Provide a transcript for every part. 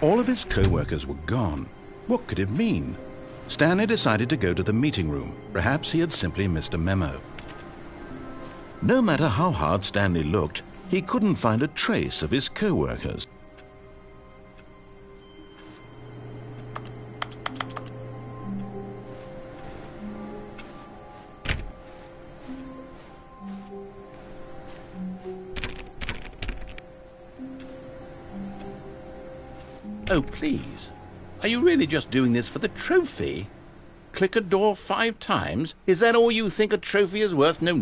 All of his co-workers were gone. What could it mean? Stanley decided to go to the meeting room. Perhaps he had simply missed a memo. No matter how hard Stanley looked, he couldn't find a trace of his co-workers. Oh, please. Are you really just doing this for the trophy? Click a door 5 times? Is that all you think a trophy is worth? No.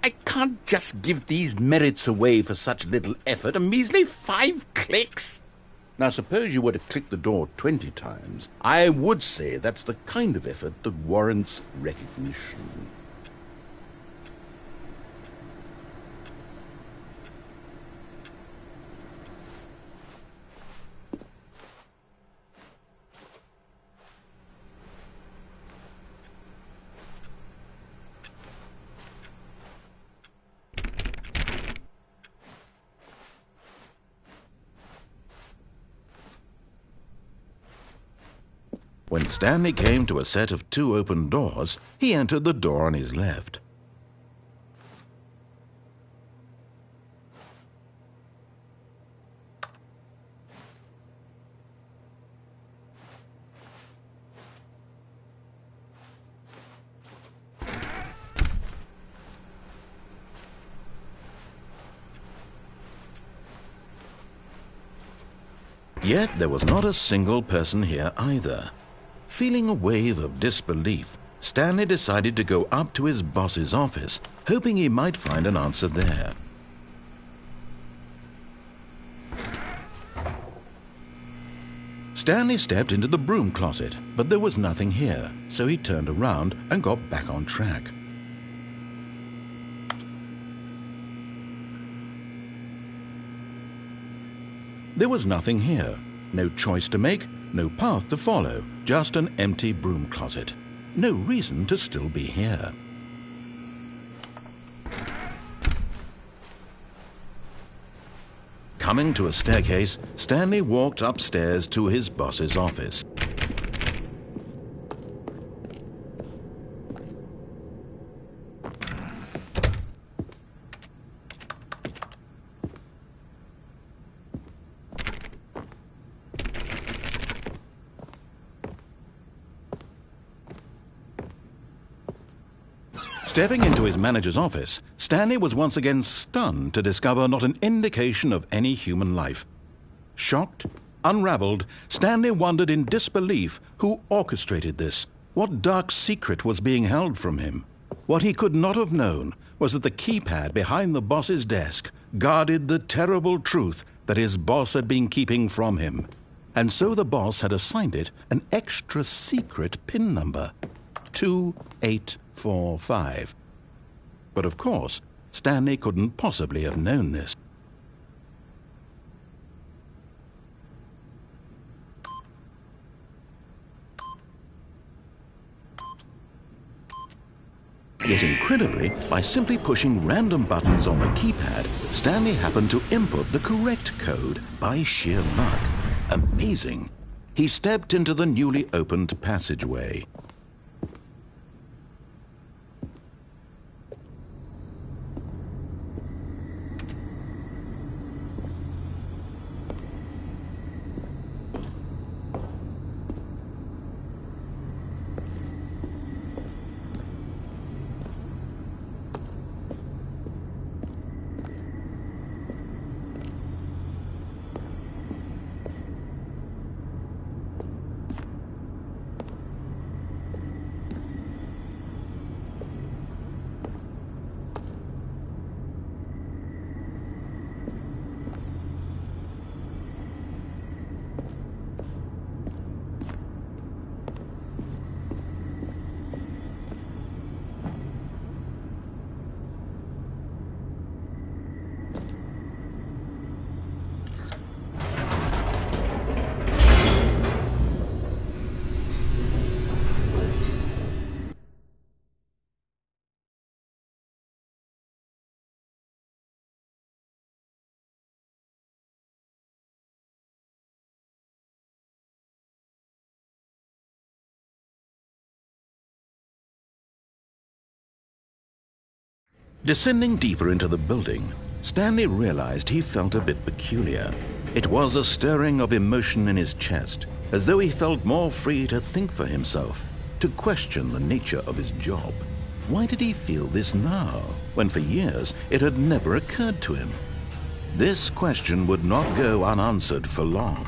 I can't just give these merits away for such little effort. A measly 5 clicks? Now, suppose you were to click the door 20 times. I would say that's the kind of effort that warrants recognition. When Stanley came to a set of 2 open doors, he entered the door on his left. Yet there was not a single person here either. Feeling a wave of disbelief, Stanley decided to go up to his boss's office, hoping he might find an answer there. Stanley stepped into the broom closet, but there was nothing here, so he turned around and got back on track. There was nothing here. No choice to make, no path to follow, just an empty broom closet. No reason to still be here. Coming to a staircase, Stanley walked upstairs to his boss's office. Stepping into his manager's office, Stanley was once again stunned to discover not an indication of any human life. Shocked, unraveled, Stanley wondered in disbelief who orchestrated this. What dark secret was being held from him? What he could not have known was that the keypad behind the boss's desk guarded the terrible truth that his boss had been keeping from him. And so the boss had assigned it an extra secret PIN number, 2845. But of course, Stanley couldn't possibly have known this. Yet incredibly, by simply pushing random buttons on the keypad, Stanley happened to input the correct code by sheer luck. Amazing. He stepped into the newly opened passageway. Descending deeper into the building, Stanley realized he felt a bit peculiar. It was a stirring of emotion in his chest, as though he felt more free to think for himself, to question the nature of his job. Why did he feel this now, when for years it had never occurred to him? This question would not go unanswered for long.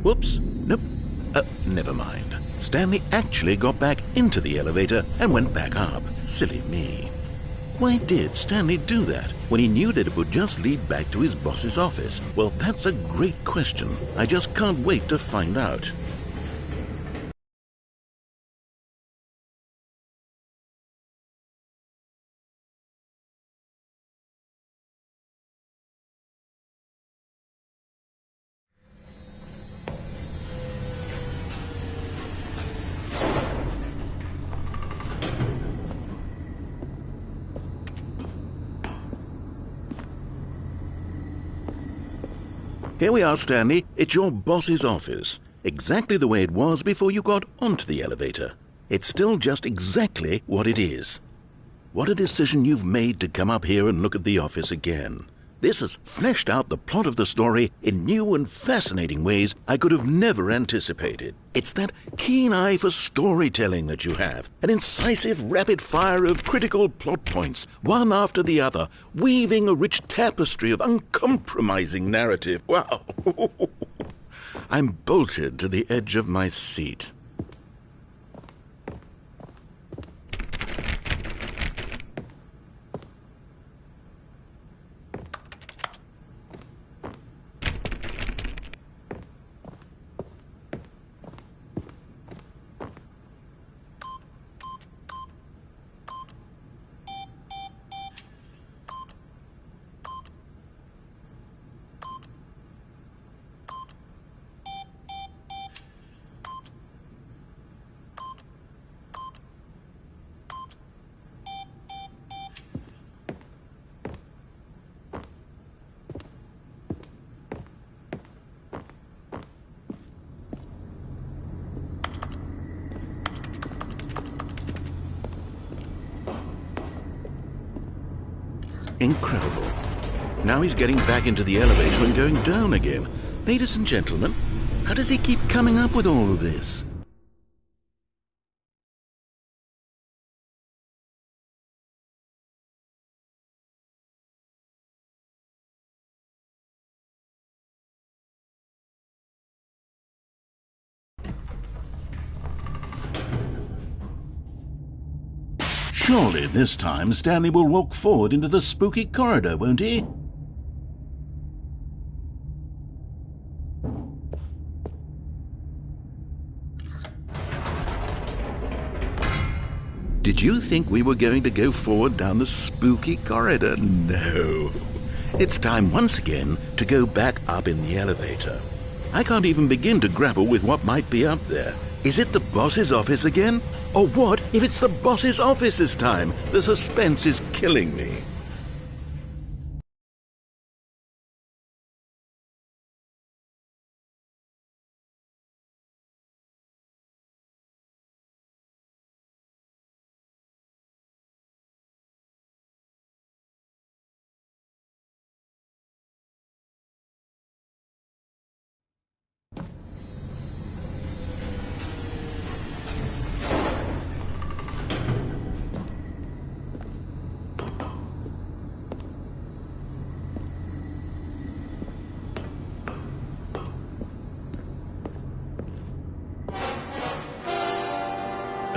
Whoops. Nope. Never mind. Stanley actually got back into the elevator and went back up. Silly me. Why did Stanley do that when he knew that it would just lead back to his boss's office? Well, that's a great question. I just can't wait to find out. Here we are, Stanley. It's your boss's office. Exactly the way it was before you got onto the elevator. It's still just exactly what it is. What a decision you've made to come up here and look at the office again. This has fleshed out the plot of the story in new and fascinating ways I could have never anticipated. It's that keen eye for storytelling that you have, an incisive rapid fire of critical plot points, one after the other, weaving a rich tapestry of uncompromising narrative. Wow! I'm bolted to the edge of my seat. Incredible. Now he's getting back into the elevator and going down again. Ladies and gentlemen, how does he keep coming up with all of this? Surely this time Stanley will walk forward into the spooky corridor, won't he? Did you think we were going to go forward down the spooky corridor? No. It's time once again to go back up in the elevator. I can't even begin to grapple with what might be up there. Is it the boss's office again? Or what if it's the boss's office this time? The suspense is killing me.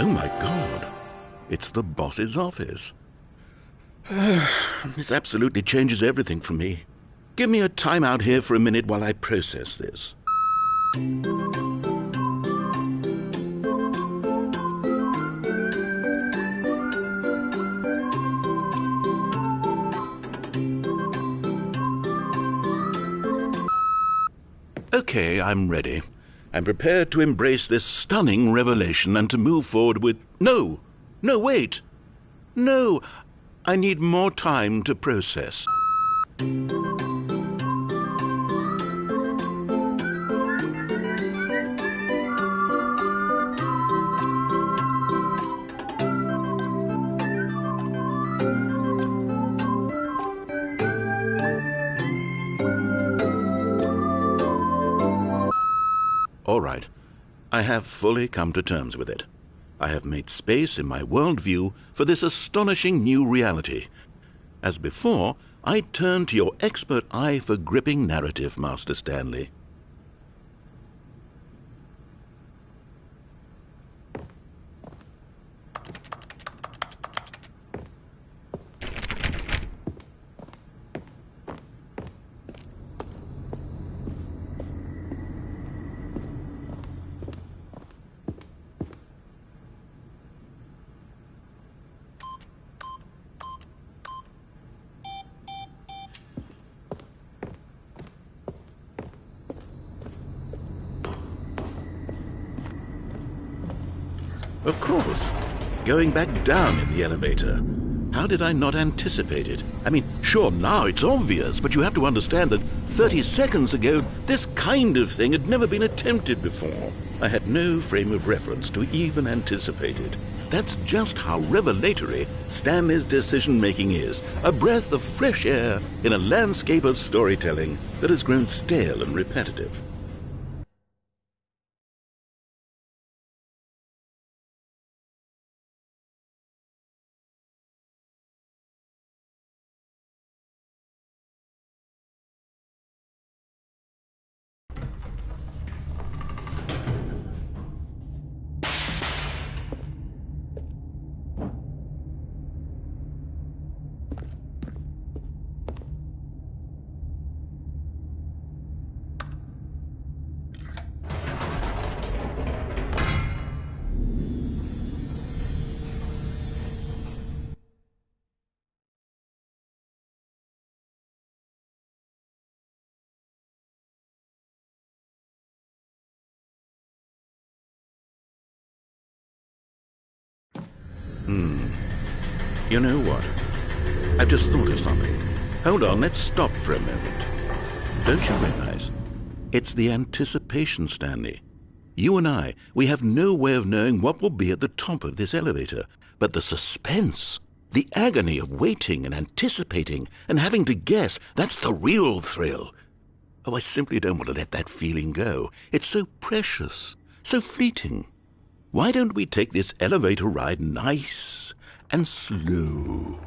Oh my God, it's the boss's office. This absolutely changes everything for me. Give me a time out here for a minute while I process this. Okay, I'm ready. I'm prepared to embrace this stunning revelation and to move forward with... No! No, wait! No! I need more time to process. All right, I have fully come to terms with it. I have made space in my worldview for this astonishing new reality. As before, I turn to your expert eye for gripping narrative, Master Stanley. Of course, going back down in the elevator. How did I not anticipate it? I mean, sure, now it's obvious, but you have to understand that 30 seconds ago, this kind of thing had never been attempted before. I had no frame of reference to even anticipate it. That's just how revelatory Stanley's decision-making is. A breath of fresh air in a landscape of storytelling that has grown stale and repetitive. You know what? I've just thought of something. Hold on, let's stop for a moment. Don't you realize? It's the anticipation, Stanley. You and I, we have no way of knowing what will be at the top of this elevator. But the suspense, the agony of waiting and anticipating and having to guess, that's the real thrill. Oh, I simply don't want to let that feeling go. It's so precious, so fleeting. Why don't we take this elevator ride nice and slow?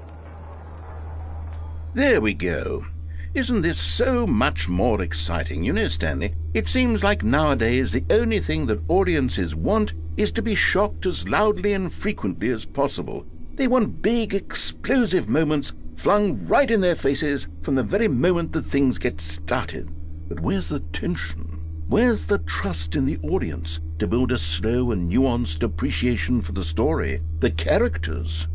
There we go. Isn't this so much more exciting? You know, Stanley, it seems like nowadays the only thing that audiences want is to be shocked as loudly and frequently as possible. They want big, explosive moments flung right in their faces from the very moment that things get started. But where's the tension? Where's the trust in the audience to build a slow and nuanced appreciation for the story, the characters?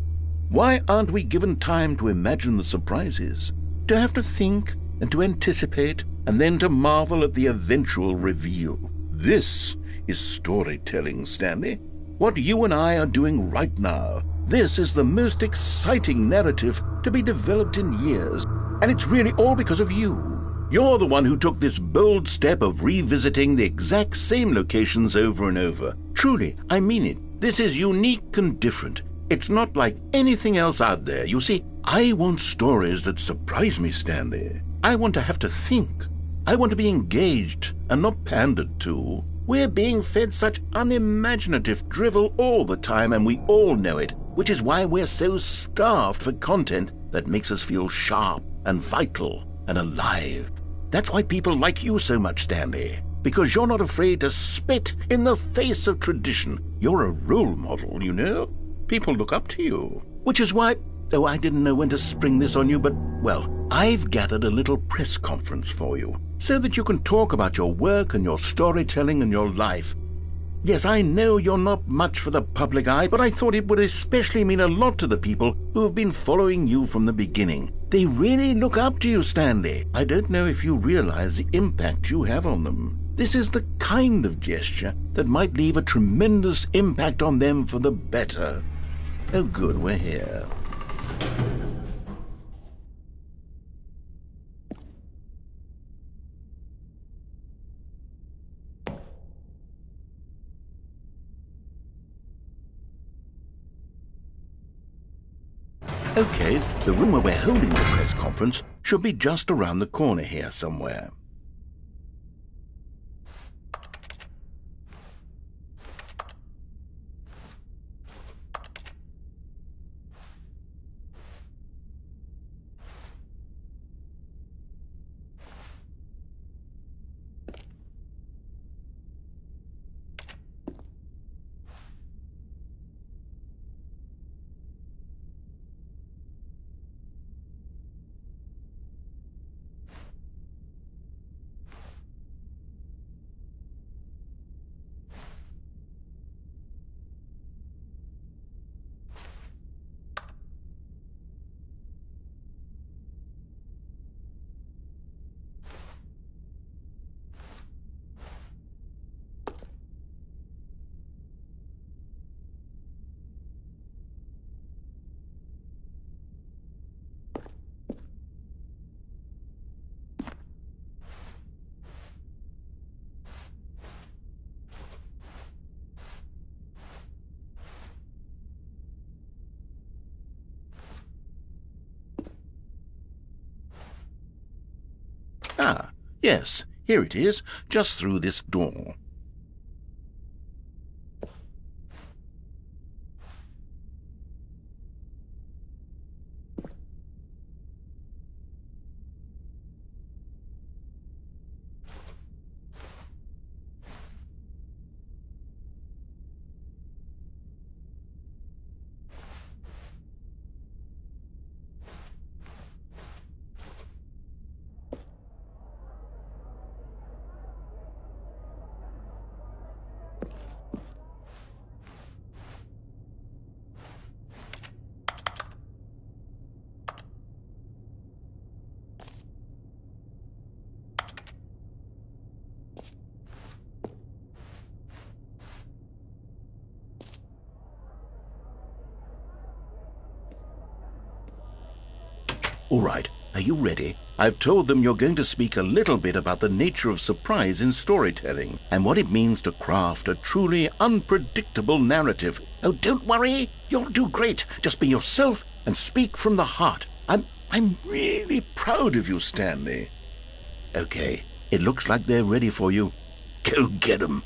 Why aren't we given time to imagine the surprises, to have to think and to anticipate, and then to marvel at the eventual reveal? This is storytelling, Stanley. What you and I are doing right now, this is the most exciting narrative to be developed in years, and it's really all because of you. You're the one who took this bold step of revisiting the exact same locations over and over. Truly, I mean it. This is unique and different. It's not like anything else out there. You see, I want stories that surprise me, Stanley. I want to have to think. I want to be engaged and not pandered to. We're being fed such unimaginative drivel all the time, and we all know it, which is why we're so starved for content that makes us feel sharp and vital and alive. That's why people like you so much, Stanley, because you're not afraid to spit in the face of tradition. You're a role model, you know? People look up to you, which is why, oh, I didn't know when to spring this on you, but, well, I've gathered a little press conference for you so that you can talk about your work and your storytelling and your life. Yes, I know you're not much for the public eye, but I thought it would especially mean a lot to the people who have been following you from the beginning. They really look up to you, Stanley. I don't know if you realize the impact you have on them. This is the kind of gesture that might leave a tremendous impact on them for the better. Oh, good, we're here. Okay, the room where we're holding the press conference should be just around the corner here somewhere. Yes, here it is, just through this door. All right, are you ready? I've told them you're going to speak a little bit about the nature of surprise in storytelling and what it means to craft a truly unpredictable narrative. Oh, don't worry. You'll do great. Just be yourself and speak from the heart. I'm really proud of you, Stanley. Okay, it looks like they're ready for you. Go get 'em.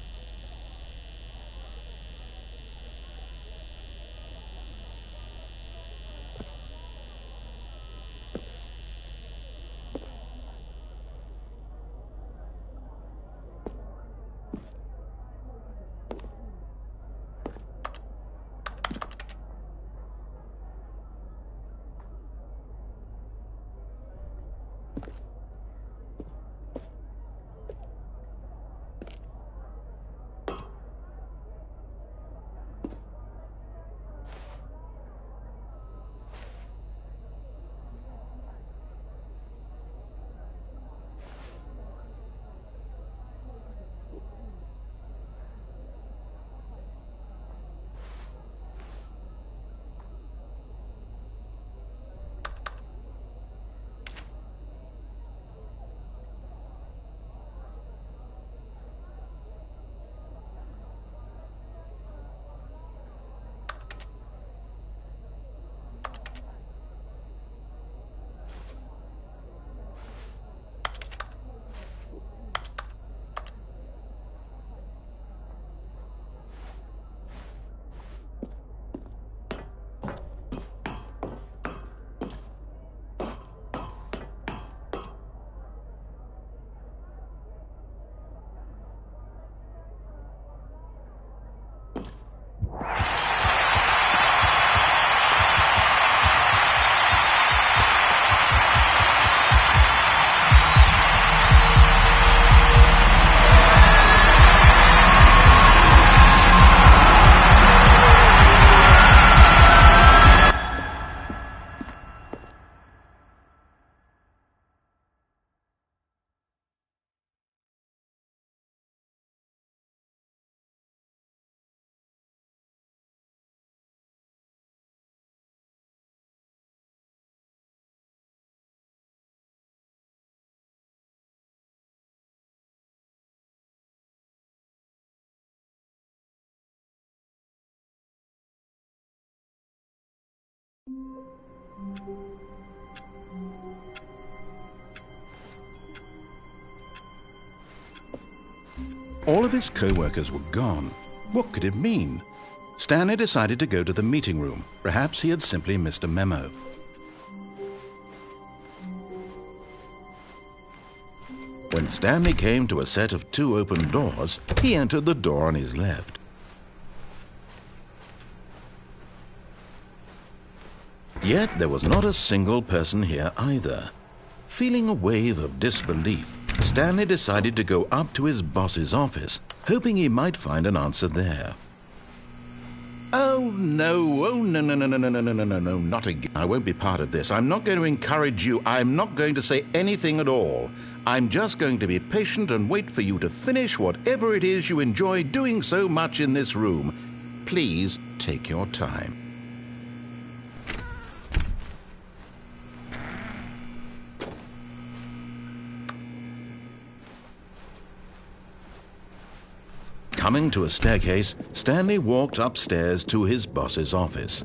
All of his co-workers were gone. What could it mean? Stanley decided to go to the meeting room. Perhaps he had simply missed a memo. When Stanley came to a set of 2 open doors, he entered the door on his left. Yet there was not a single person here either. Feeling a wave of disbelief, Stanley decided to go up to his boss's office, hoping he might find an answer there. Oh no, no, not again. I won't be part of this. I'm not going to encourage you. I'm not going to say anything at all. I'm just going to be patient and wait for you to finish whatever it is you enjoy doing so much in this room. Please take your time. Coming to a staircase, Stanley walked upstairs to his boss's office.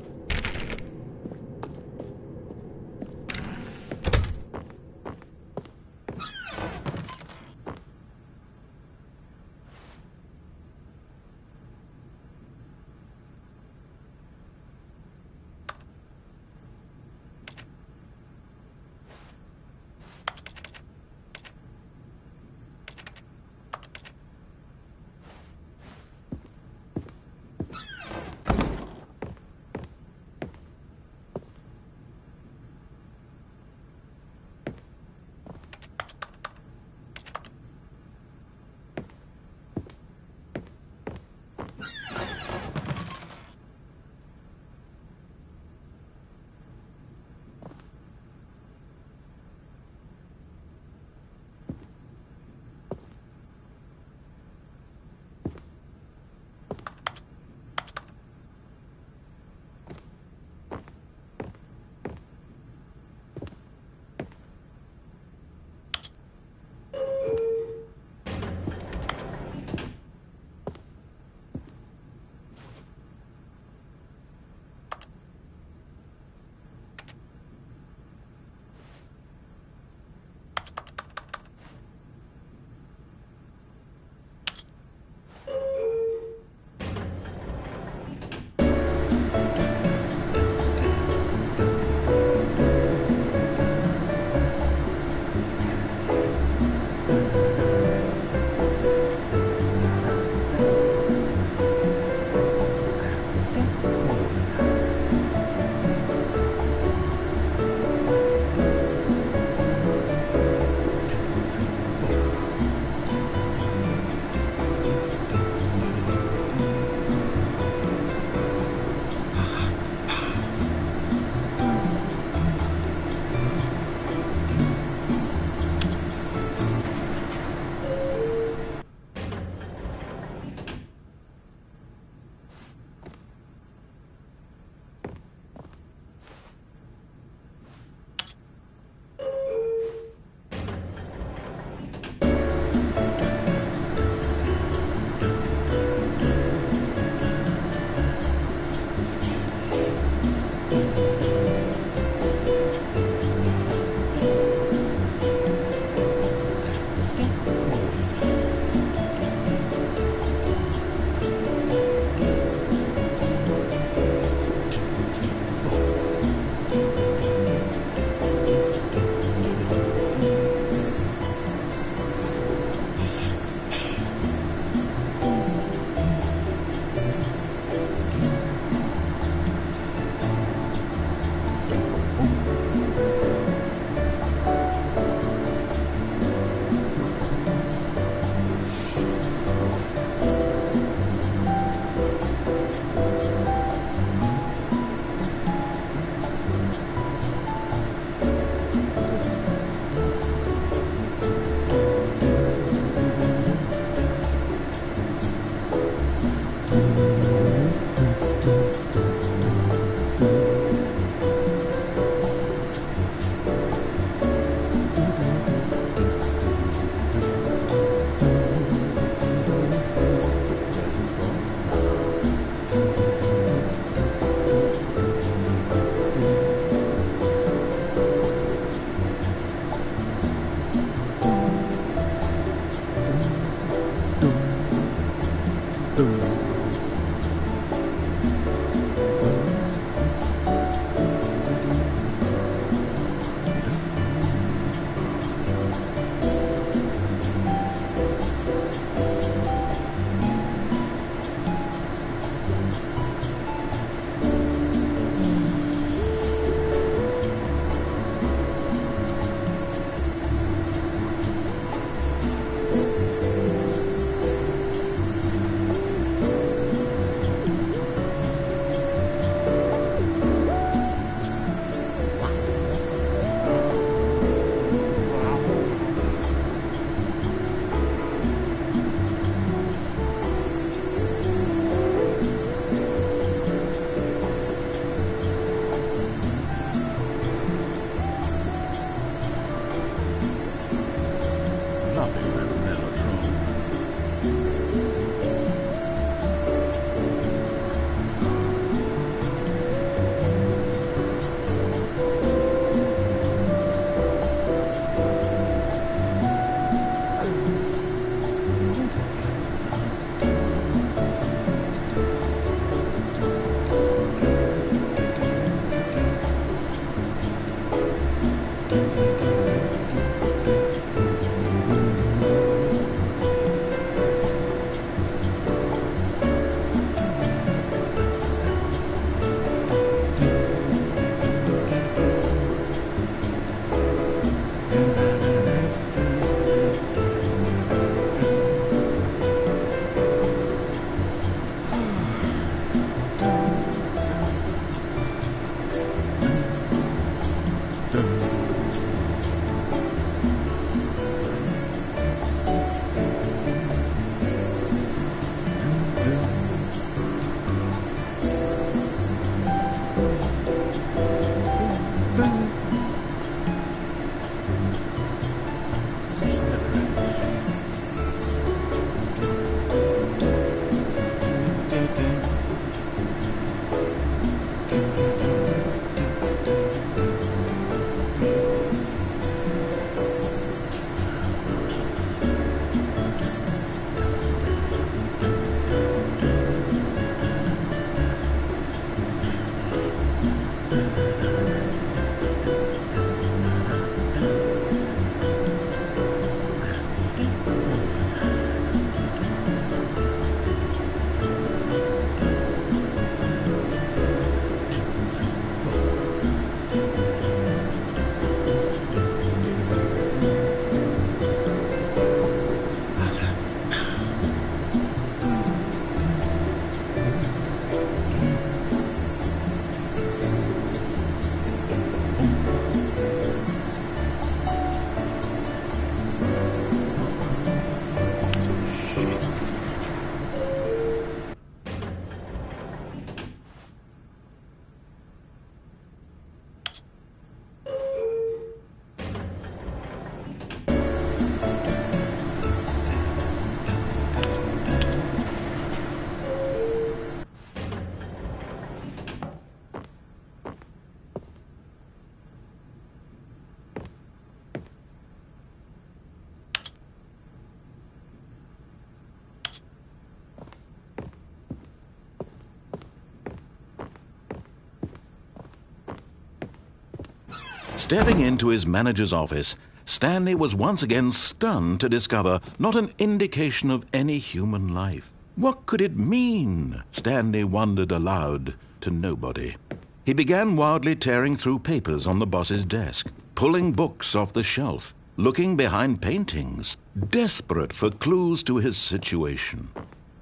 Stepping into his manager's office, Stanley was once again stunned to discover not an indication of any human life. What could it mean? Stanley wondered aloud to nobody. He began wildly tearing through papers on the boss's desk, pulling books off the shelf, looking behind paintings, desperate for clues to his situation.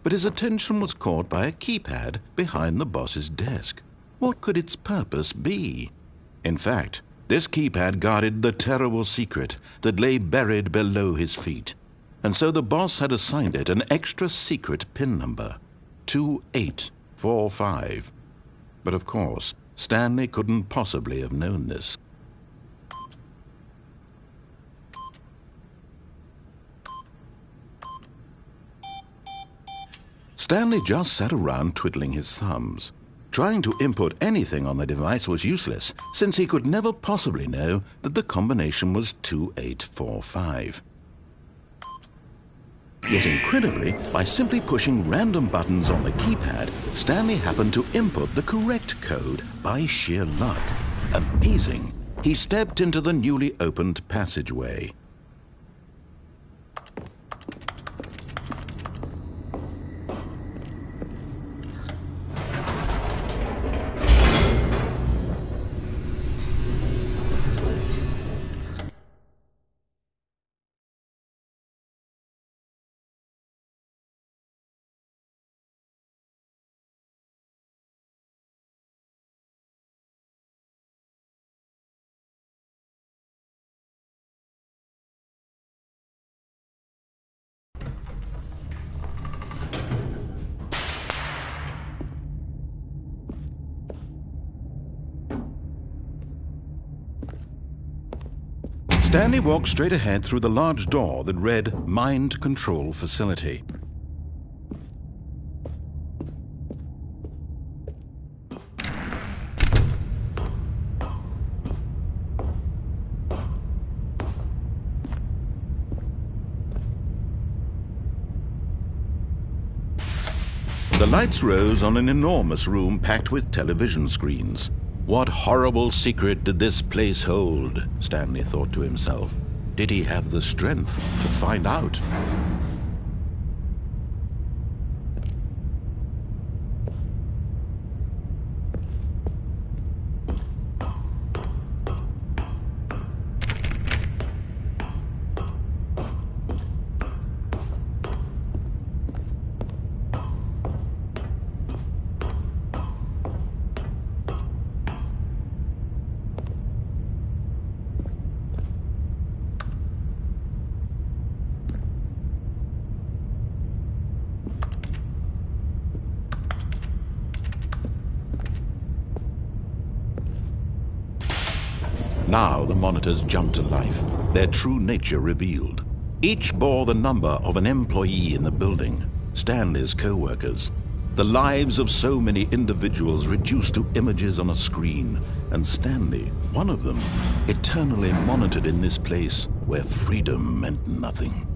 But his attention was caught by a keypad behind the boss's desk. What could its purpose be? In fact, this keypad guarded the terrible secret that lay buried below his feet. And so the boss had assigned it an extra secret PIN number, 2845. But of course, Stanley couldn't possibly have known this. Stanley just sat around twiddling his thumbs. Trying to input anything on the device was useless, since he could never possibly know that the combination was 2845. Yet incredibly, by simply pushing random buttons on the keypad, Stanley happened to input the correct code by sheer luck. Amazing! He stepped into the newly opened passageway. Stanley walked straight ahead through the large door that read Mind Control Facility. The lights rose on an enormous room packed with television screens. What horrible secret did this place hold? Stanley thought to himself. Did he have the strength to find out? Now the monitors jumped to life, their true nature revealed. Each bore the number of an employee in the building, Stanley's co-workers. The lives of so many individuals reduced to images on a screen, and Stanley, one of them, eternally monitored in this place where freedom meant nothing.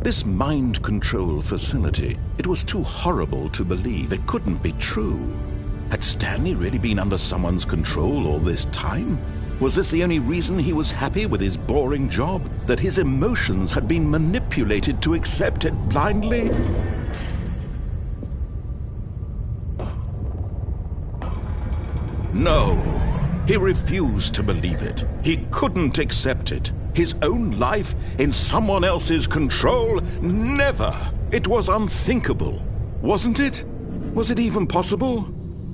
This mind control facility, it was too horrible to believe. It couldn't be true. Had Stanley really been under someone's control all this time? Was this the only reason he was happy with his boring job? That his emotions had been manipulated to accept it blindly? No, he refused to believe it. He couldn't accept it. His own life in someone else's control? Never! It was unthinkable. Wasn't it? Was it even possible?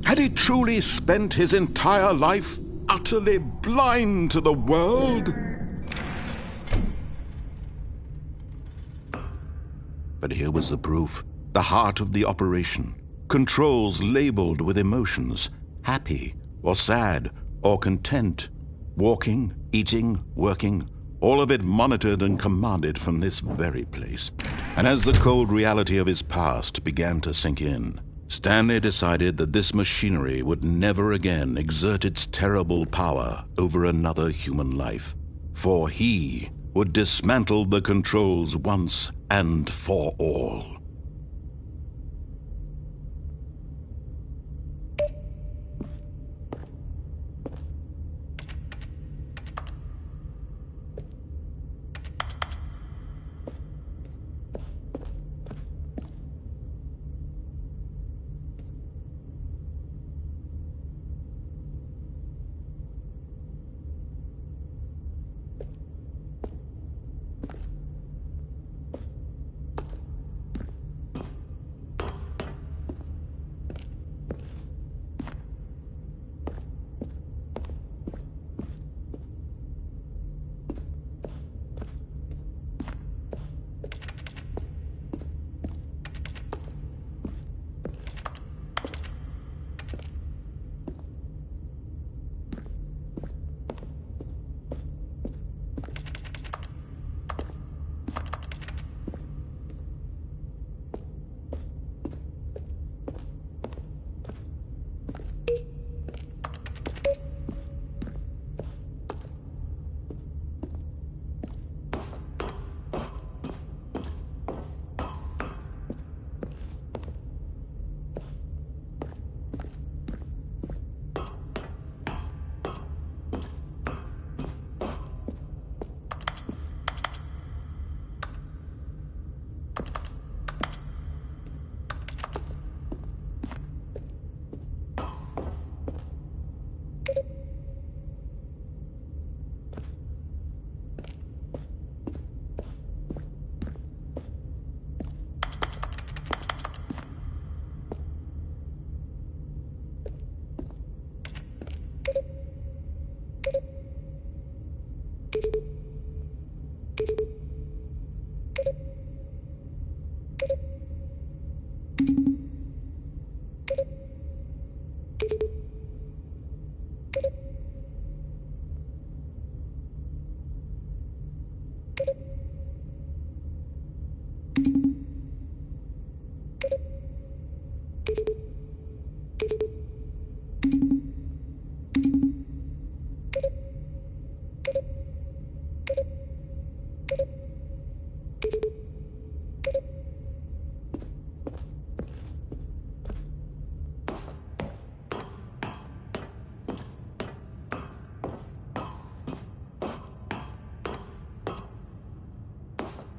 Had he truly spent his entire life utterly blind to the world? But here was the proof. The heart of the operation. Controls labeled with emotions. Happy, or sad, or content. Walking, eating, working. All of it monitored and commanded from this very place. And as the cold reality of his past began to sink in, Stanley decided that this machinery would never again exert its terrible power over another human life. For he would dismantle the controls once and for all.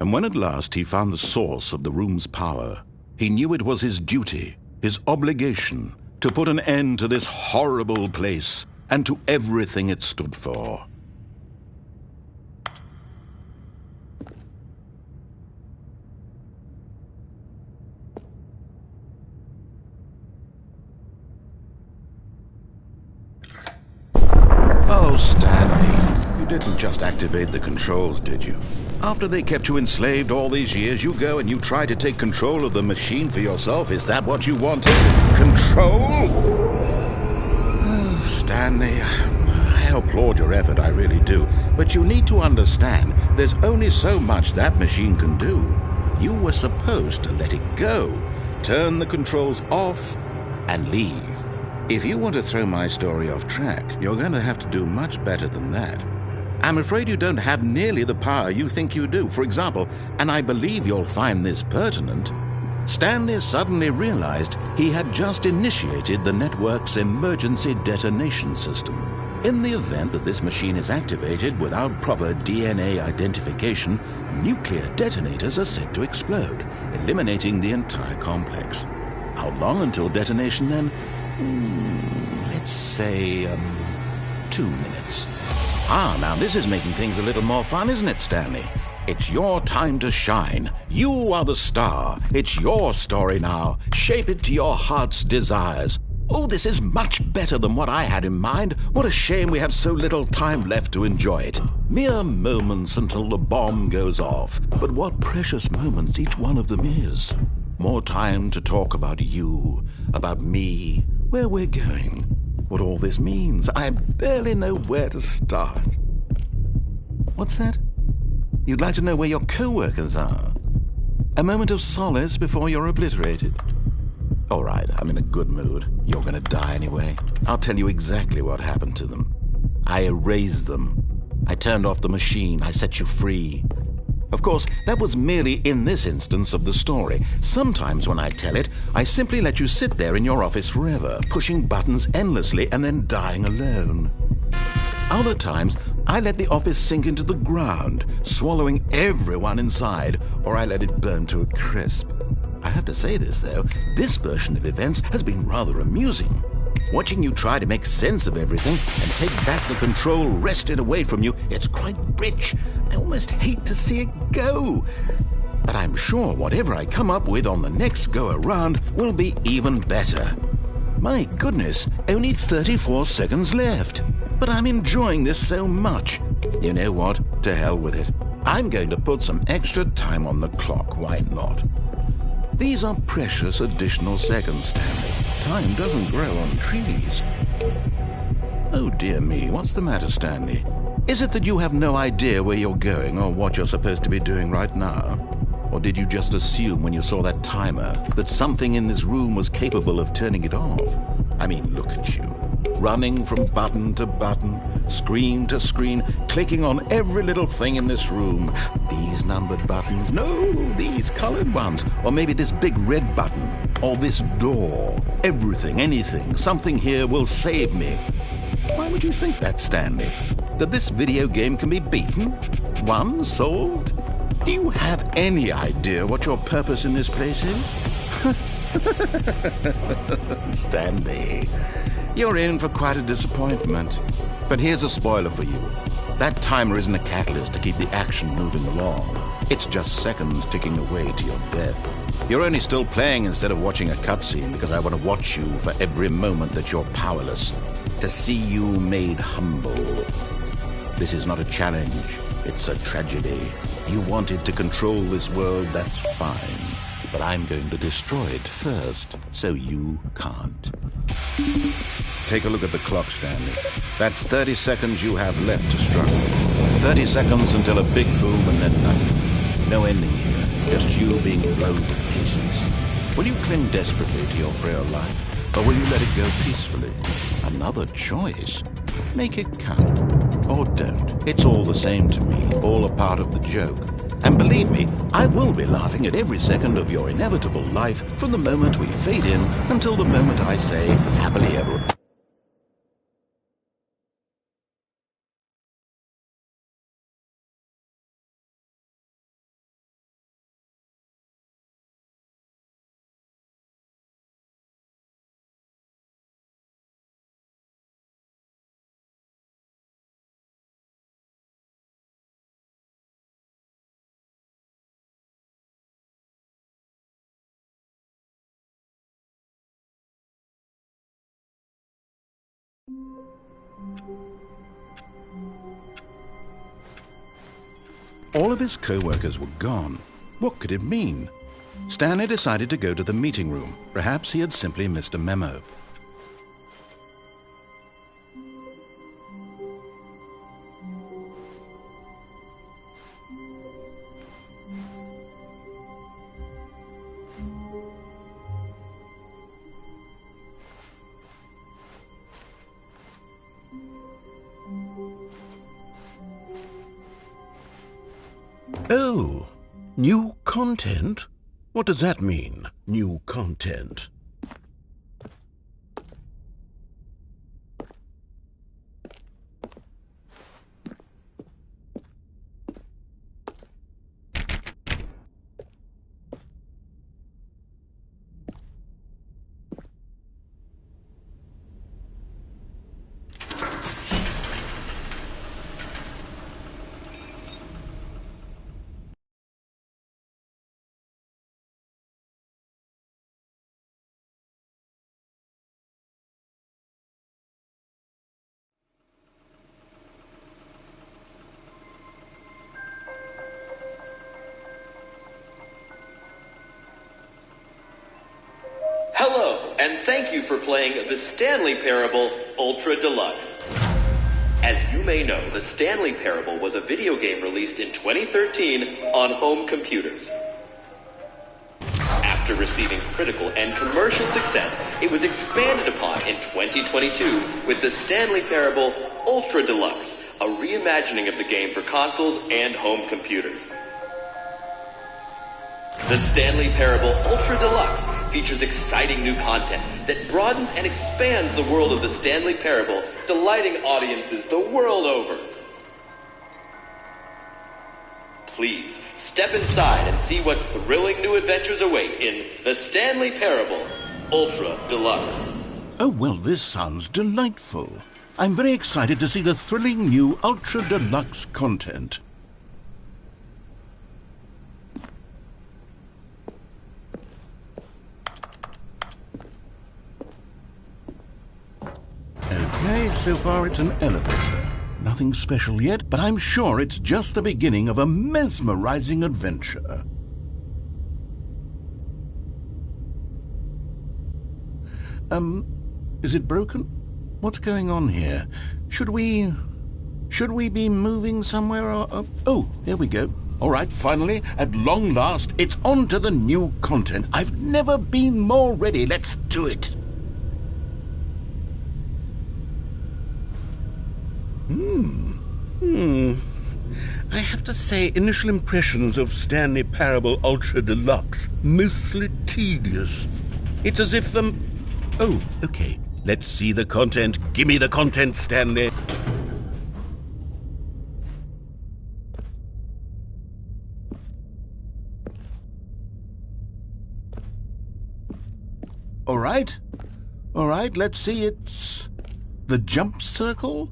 And when at last he found the source of the room's power, he knew it was his duty, his obligation, to put an end to this horrible place and to everything it stood for. Oh, Stanley, you didn't just activate the controls, did you? After they kept you enslaved all these years, you go and you try to take control of the machine for yourself. Is that what you wanted? Control? Oh, Stanley, I applaud your effort, I really do. But you need to understand, there's only so much that machine can do. You were supposed to let it go, turn the controls off, and leave. If you want to throw my story off track, you're going to have to do much better than that. I'm afraid you don't have nearly the power you think you do. For example, and I believe you'll find this pertinent, Stanley suddenly realized he had just initiated the network's emergency detonation system. In the event that this machine is activated without proper DNA identification, nuclear detonators are said to explode, eliminating the entire complex. How long until detonation then? Let's say, 2 minutes. Ah, now this is making things a little more fun, isn't it, Stanley? It's your time to shine. You are the star. It's your story now. Shape it to your heart's desires. Oh, this is much better than what I had in mind. What a shame we have so little time left to enjoy it. Mere moments until the bomb goes off. But what precious moments each one of them is. More time to talk about you, about me, where we're going, what all this means. I barely know where to start. What's that? You'd like to know where your co-workers are? A moment of solace before you're obliterated? All right, I'm in a good mood. You're going to die anyway. I'll tell you exactly what happened to them. I erased them. I turned off the machine. I set you free. Of course, that was merely in this instance of the story. Sometimes when I tell it, I simply let you sit there in your office forever, pushing buttons endlessly and then dying alone. Other times, I let the office sink into the ground, swallowing everyone inside, or I let it burn to a crisp. I have to say this, though, this version of events has been rather amusing. Watching you try to make sense of everything and take back the control wrested away from you, it's quite rich. I almost hate to see it go. But I'm sure whatever I come up with on the next go-around will be even better. My goodness, only 34 seconds left. But I'm enjoying this so much. You know what? To hell with it. I'm going to put some extra time on the clock, why not? These are precious additional seconds, Stanley. Time doesn't grow on trees. Oh dear me, what's the matter, Stanley? Is it that you have no idea where you're going or what you're supposed to be doing right now? Or did you just assume when you saw that timer that something in this room was capable of turning it off? I mean, look at you. Running from button to button, screen to screen, clicking on every little thing in this room. These numbered buttons, no, these colored ones. Or maybe this big red button, or this door. Everything, anything, something here will save me. Why would you think that, Stanley? That this video game can be beaten? Won? Solved? Do you have any idea what your purpose in this place is? Stanley, you're in for quite a disappointment. But here's a spoiler for you. That timer isn't a catalyst to keep the action moving along. It's just seconds ticking away to your death. You're only still playing instead of watching a cutscene because I want to watch you for every moment that you're powerless. To see you made humble. This is not a challenge. It's a tragedy. You wanted to control this world, that's fine. but I'm going to destroy it first, so you can't. Take a look at the clock, Stanley. That's 30 seconds you have left to struggle. 30 seconds until a big boom and then nothing. No ending here, just you being blown to pieces. Will you cling desperately to your frail life, or will you let it go peacefully? Another choice. Make it count. Or don't. It's all the same to me, all a part of the joke. And believe me, I will be laughing at every second of your inevitable life from the moment we fade in until the moment I say, happily ever. All of his co-workers were gone. What could it mean? Stanley decided to go to the meeting room. Perhaps he had simply missed a memo. Oh, new content? What does that mean, new content? Hello, and thank you for playing the Stanley Parable Ultra Deluxe. As you may know, the Stanley Parable was a video game released in 2013 on home computers. After receiving critical and commercial success, it was expanded upon in 2022 with the Stanley Parable Ultra Deluxe, a reimagining of the game for consoles and home computers. The Stanley Parable Ultra Deluxe features exciting new content that broadens and expands the world of the Stanley Parable, delighting audiences the world over. Please, step inside and see what thrilling new adventures await in the Stanley Parable Ultra Deluxe. Oh, well, this sounds delightful. I'm very excited to see the thrilling new Ultra Deluxe content. Okay, so far it's an elevator. Nothing special yet, but I'm sure it's just the beginning of a mesmerizing adventure. Is it broken? What's going on here? Should we be moving somewhere or... Oh, here we go. All right, finally, at long last, it's on to the new content. I've never been more ready. Let's do it. I have to say, initial impressions of Stanley Parable Ultra Deluxe, mostly tedious. It's as if Oh, okay. Let's see the content. Give me the content, Stanley. All right, let's see. It's the jump circle.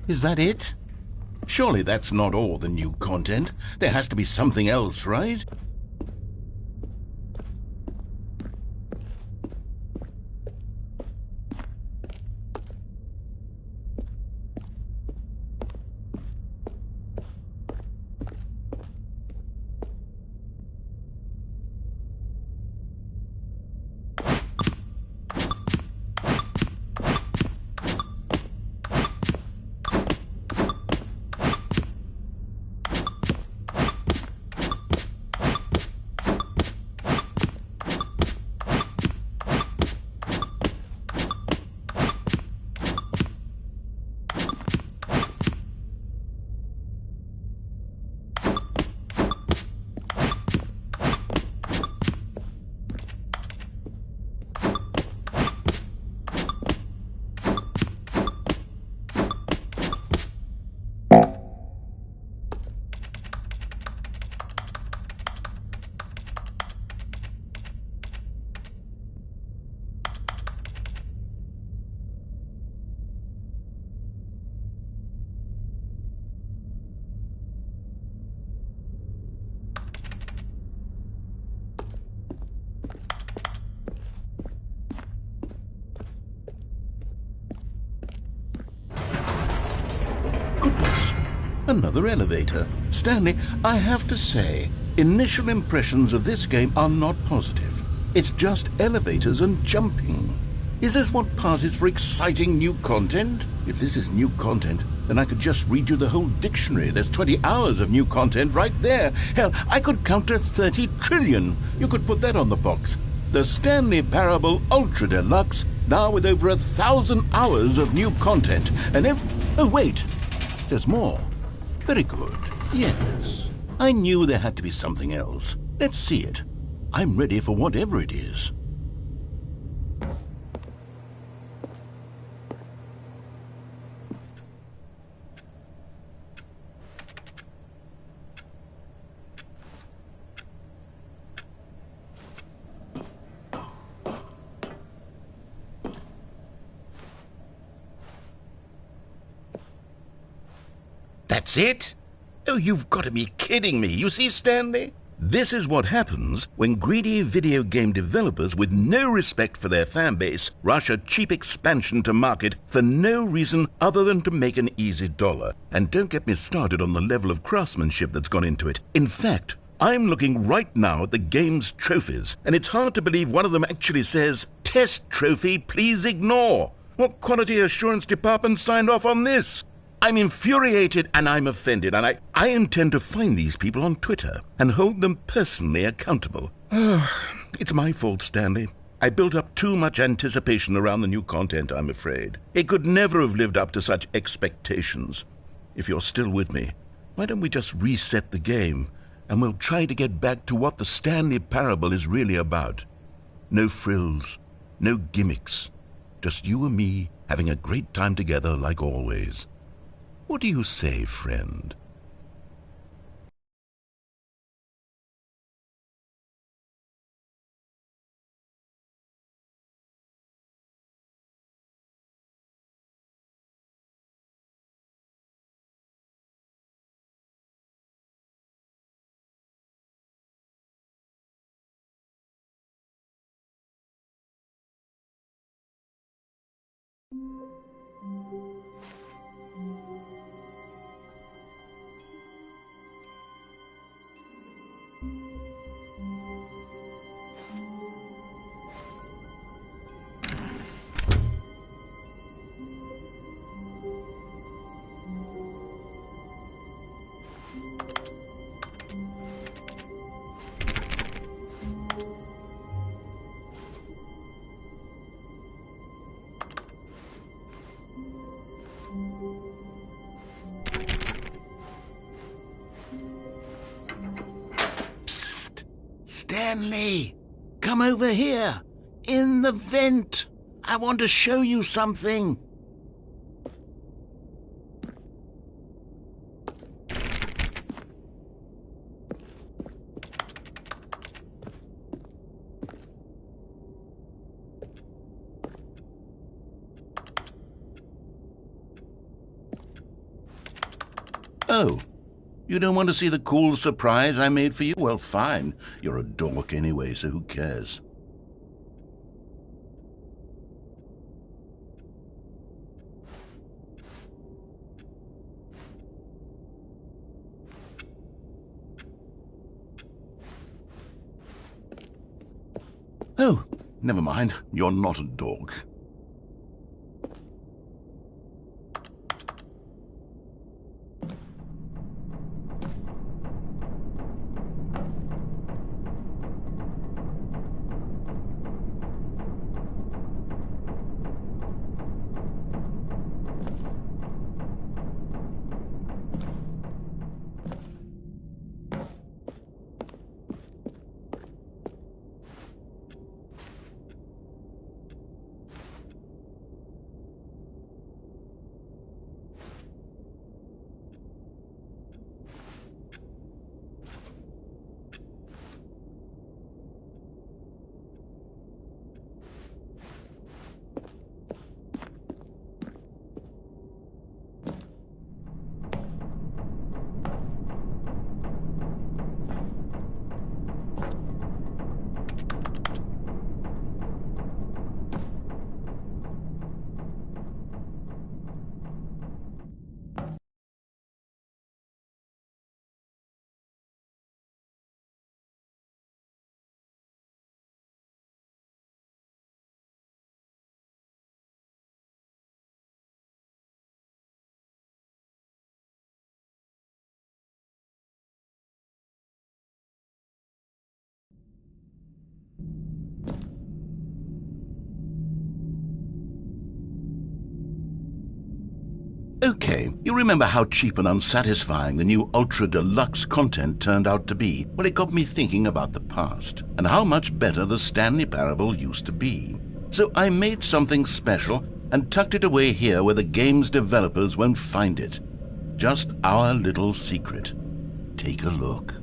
Is that it? Surely that's not all the new content. There has to be something else, right? Another elevator. Stanley, I have to say, initial impressions of this game are not positive. It's just elevators and jumping. Is this what passes for exciting new content? If this is new content, then I could just read you the whole dictionary. There's 20 hours of new content right there. Hell, I could count to 30 trillion. You could put that on the box. The Stanley Parable Ultra Deluxe, now with over 1,000 hours of new content. And oh, wait, there's more. Very good. Yes. I knew there had to be something else. Let's see it. I'm ready for whatever it is. That's it? Oh, you've got to be kidding me. You see, Stanley? This is what happens when greedy video game developers with no respect for their fan base rush a cheap expansion to market for no reason other than to make an easy dollar. And don't get me started on the level of craftsmanship that's gone into it. In fact, I'm looking right now at the game's trophies, and it's hard to believe one of them actually says, "Test trophy, please ignore." What quality assurance department signed off on this? I'm infuriated and I'm offended, and I intend to find these people on Twitter and hold them personally accountable. It's my fault, Stanley. I built up too much anticipation around the new content, I'm afraid. It could never have lived up to such expectations. If you're still with me, why don't we just reset the game, and we'll try to get back to what the Stanley Parable is really about. No frills, no gimmicks, just you and me having a great time together like always. What do you say, friend? Stanley, come over here. In the vent. I want to show you something. Oh, you don't want to see the cool surprise I made for you? Well, fine. You're a dork anyway, so who cares? Oh, never mind. You're not a dork. Okay, you remember how cheap and unsatisfying the new Ultra Deluxe content turned out to be? Well, it got me thinking about the past and how much better the Stanley Parable used to be. So I made something special and tucked it away here where the game's developers won't find it. Just our little secret. Take a look.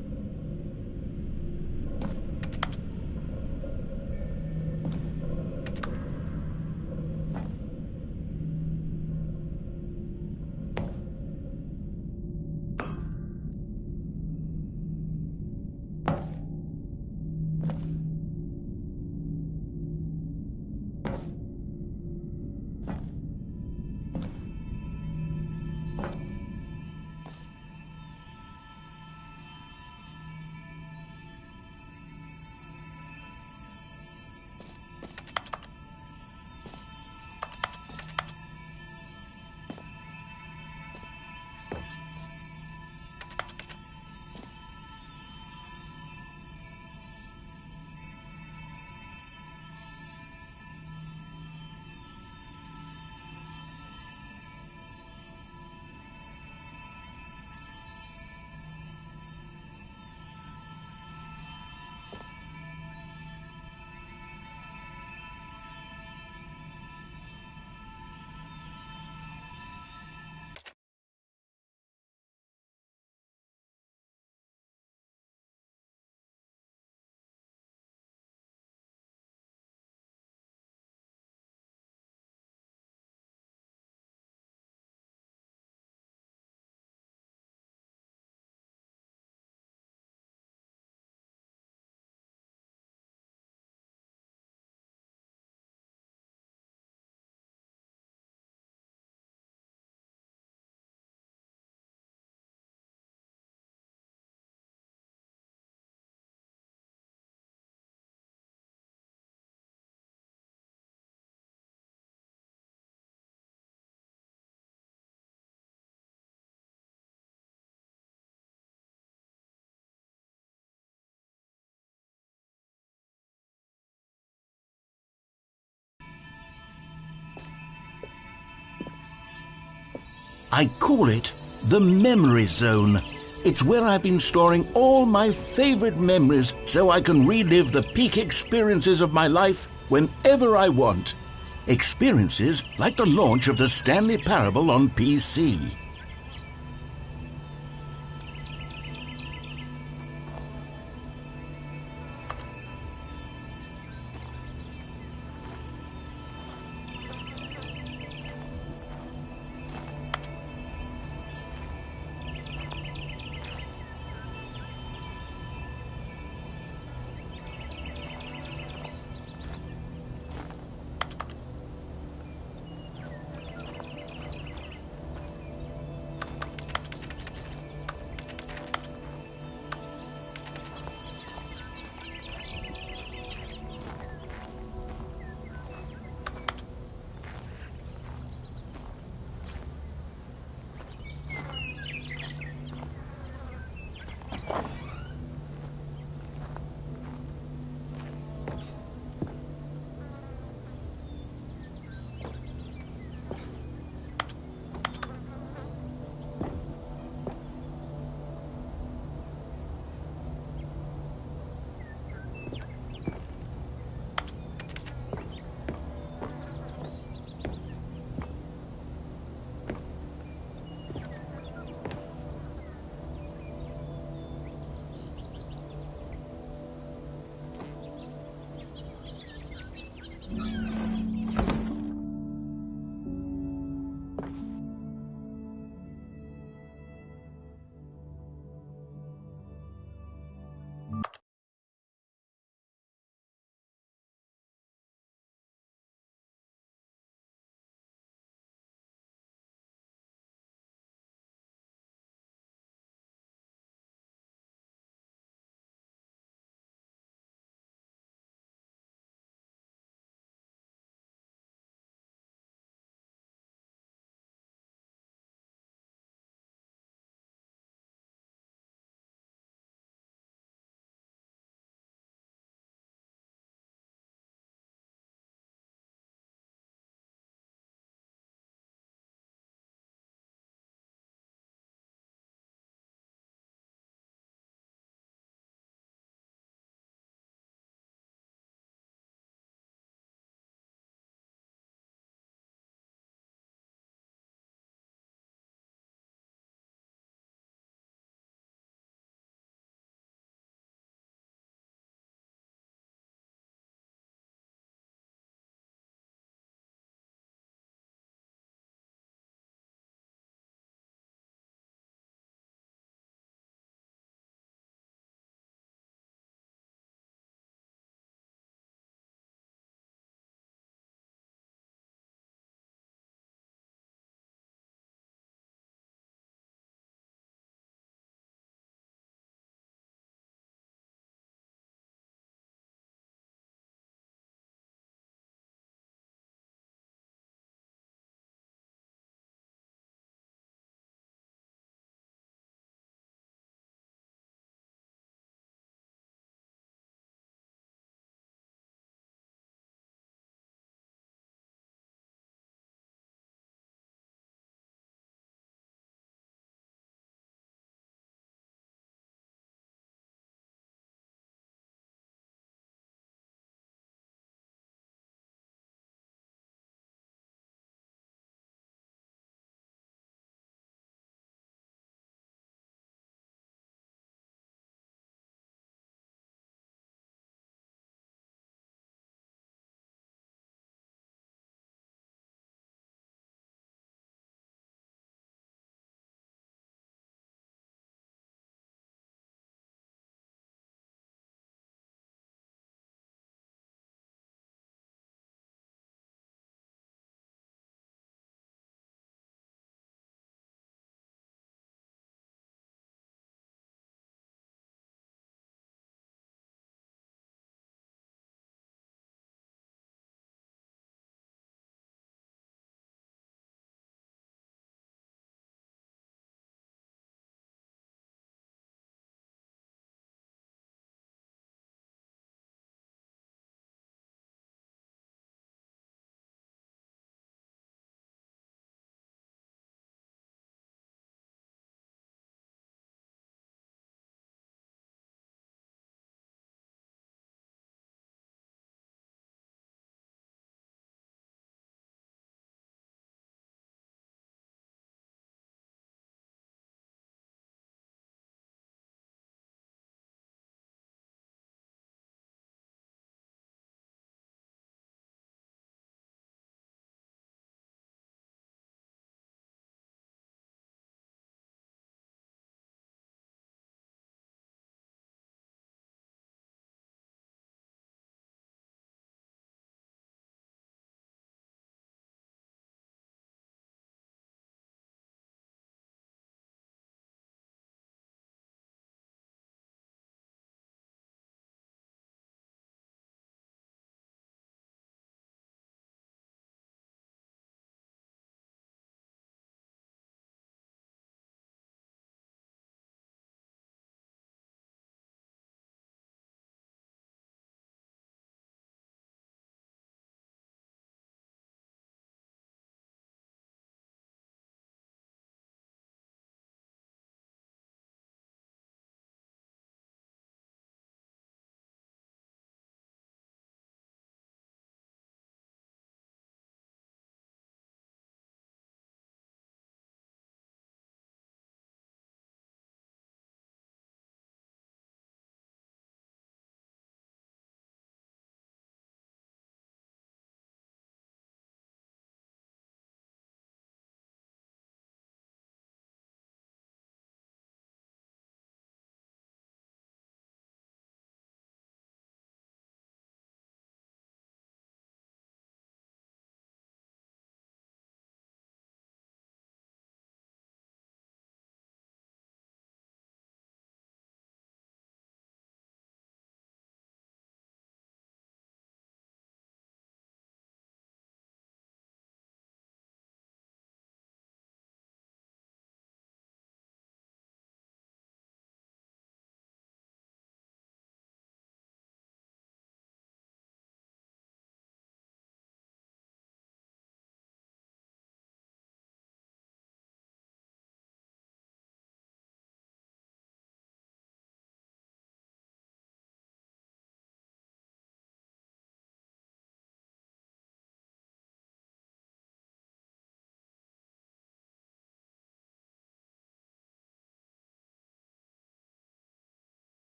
I call it the Memory Zone. It's where I've been storing all my favorite memories so I can relive the peak experiences of my life whenever I want. Experiences like the launch of the Stanley Parable on PC.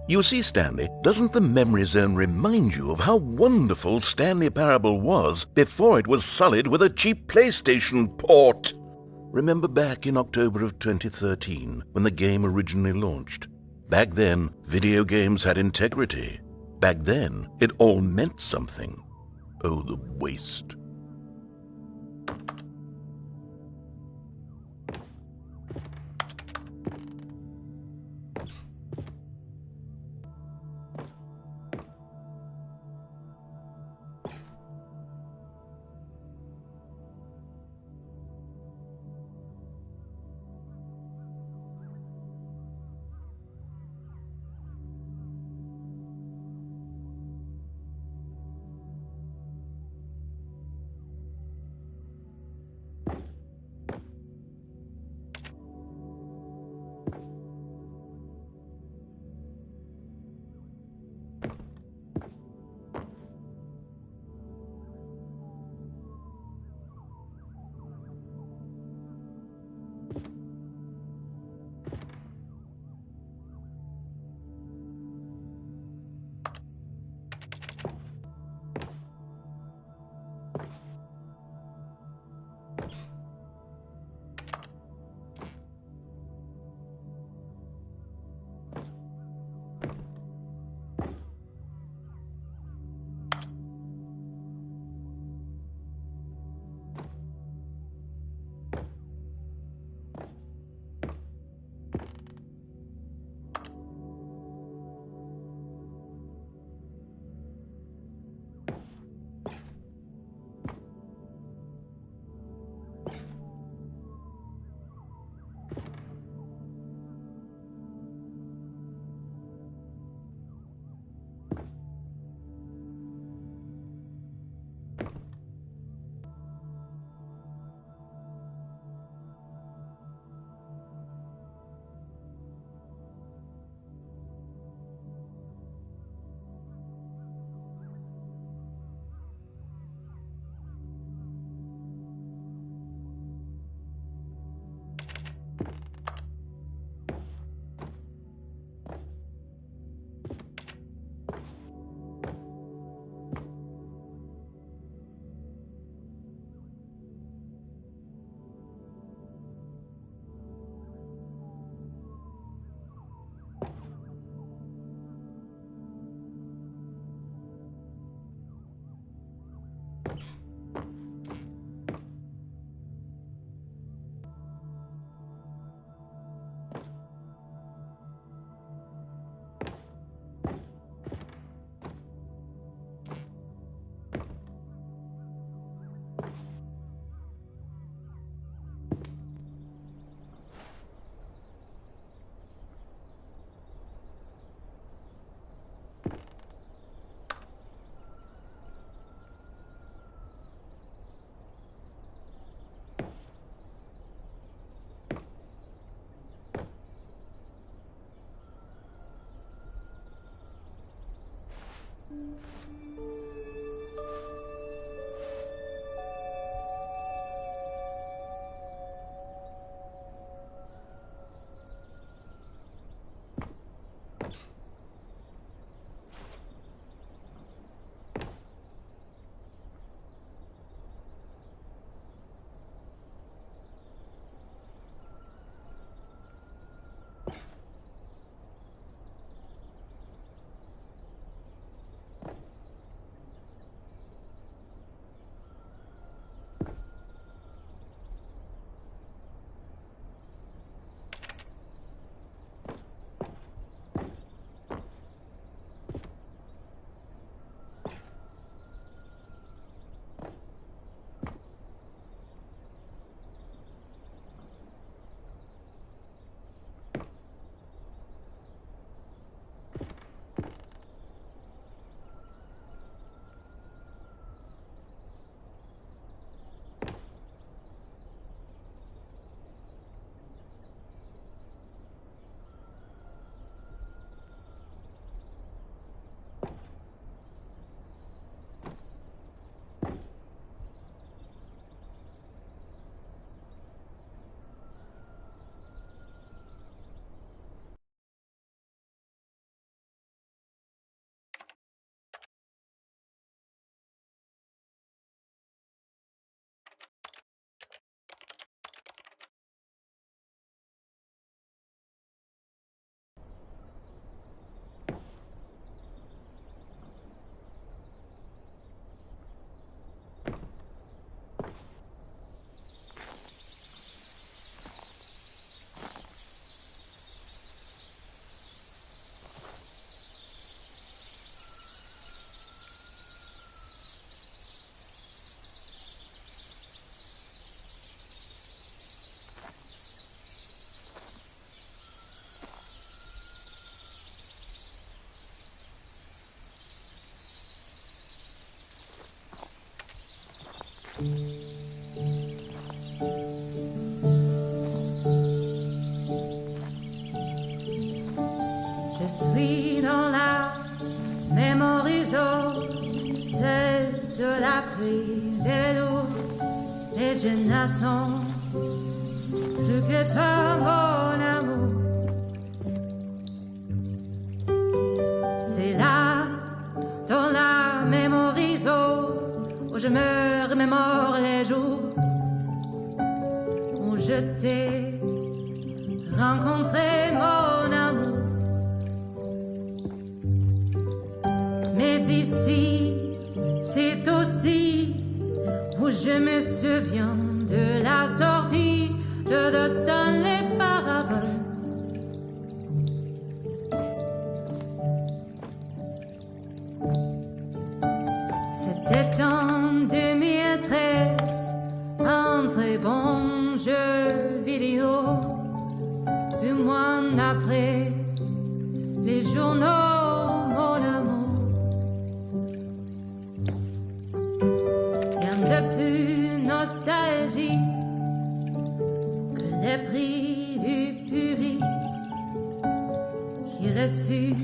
You see, Stanley, doesn't the memory zone remind you of how wonderful Stanley Parable was before it was sullied with a cheap PlayStation port? Remember back in October of 2013, when the game originally launched? Back then, video games had integrity. Back then, it all meant something. Oh, the waste. Je suis dans la même horizon, seul sur la pluie des loups, et je n'attends plus que toi, mon amour. C'est là, dans la même horizon, où je me remémore les jours où je t'ai rencontré, mon amour. Mais ici, c'est aussi où je me souviens de la sortie de The Stanley Parable. C'était en 2013, un très bon jeu vidéo. Du moins après les journaux, mon amour. Rien de plus nostalgique que les prix du public qui reçut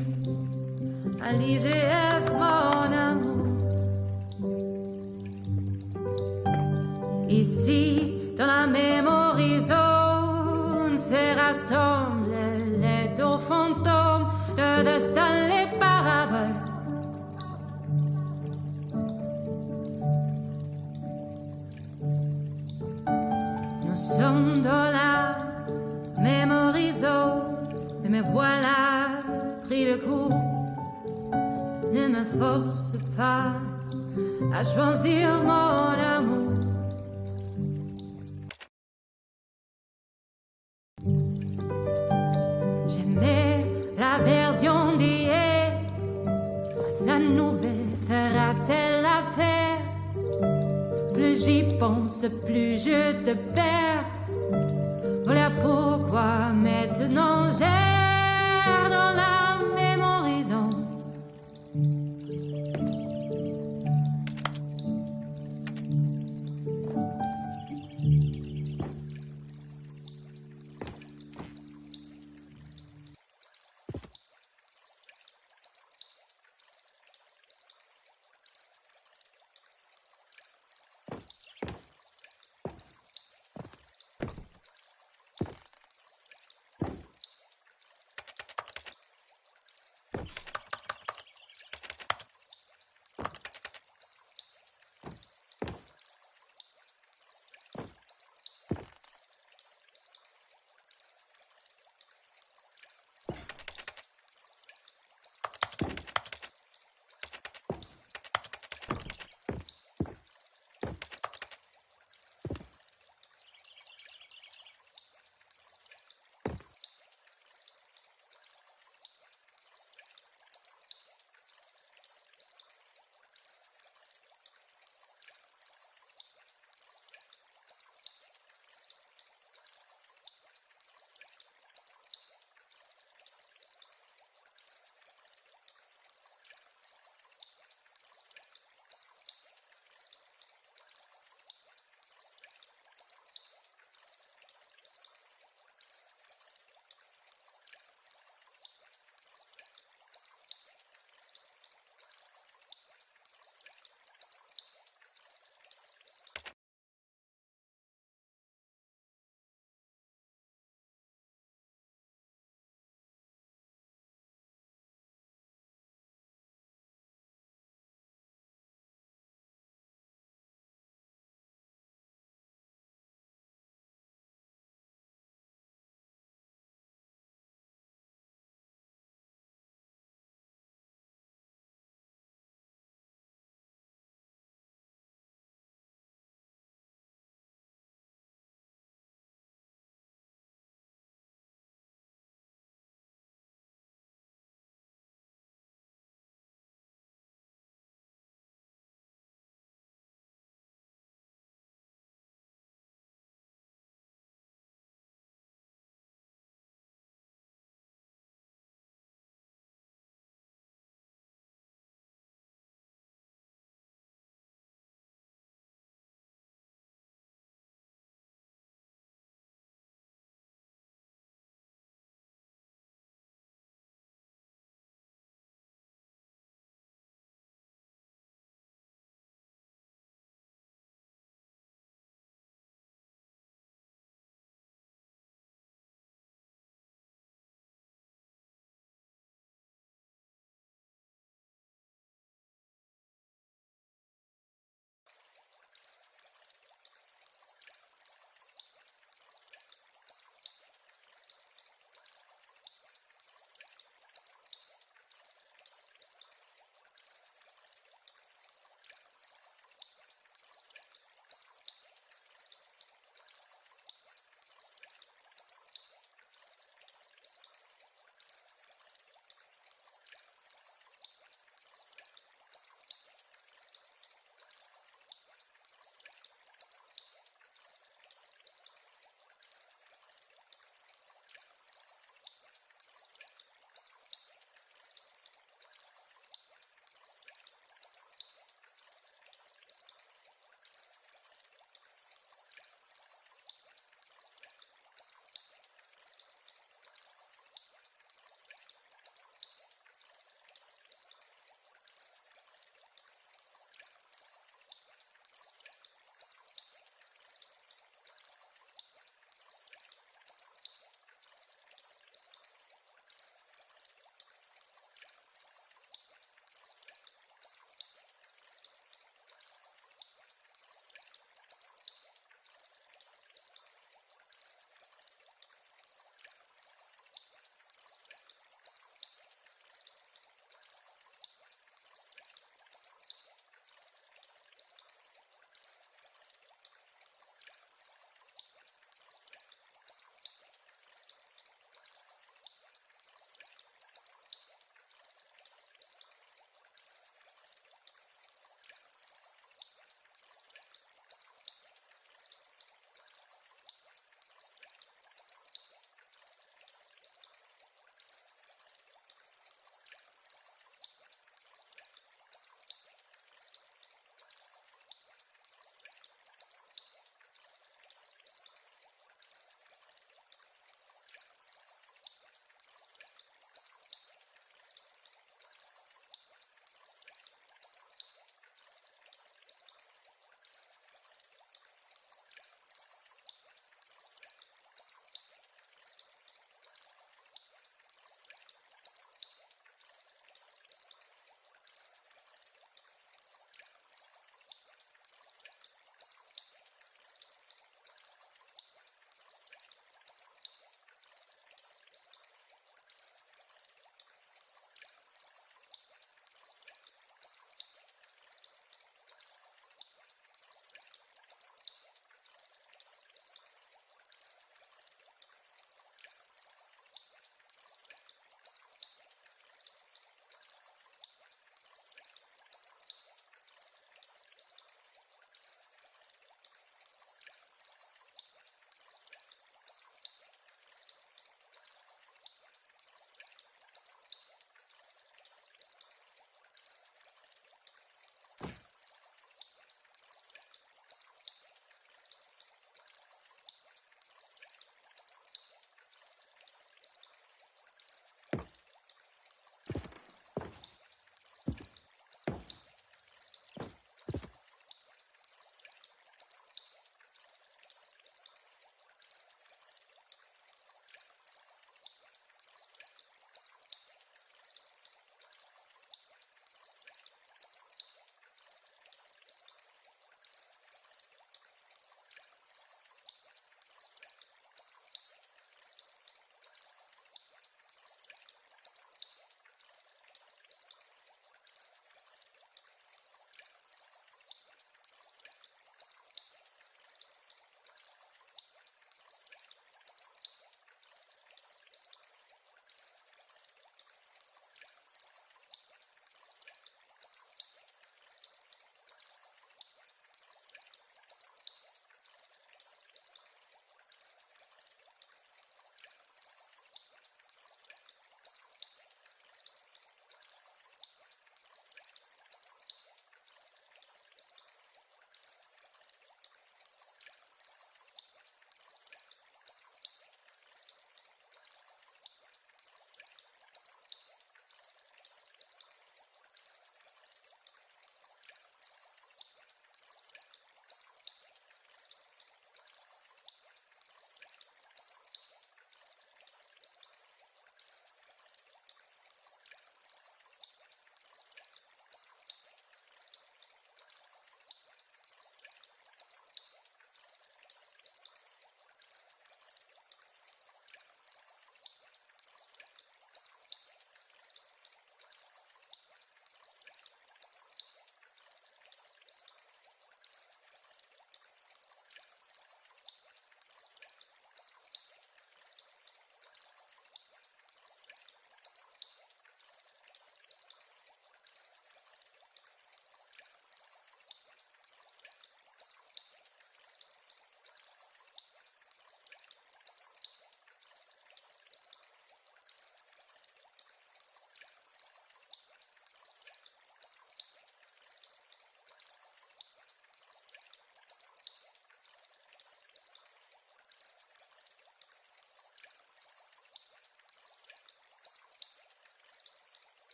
à l'IGF, mon amour. Ici, dans la même horizon, se rassemblent les deux fantômes de Stanley Parable. Nous sommes dans la même horizon, et me voilà pris le coup. Ne me force pas à choisir, mon amour. J'aimais la version d'hier, la nouvelle fera-t-elle l'affaire? Plus j'y pense, plus je te perds. Voilà pourquoi maintenant j'erre dans la même horizon.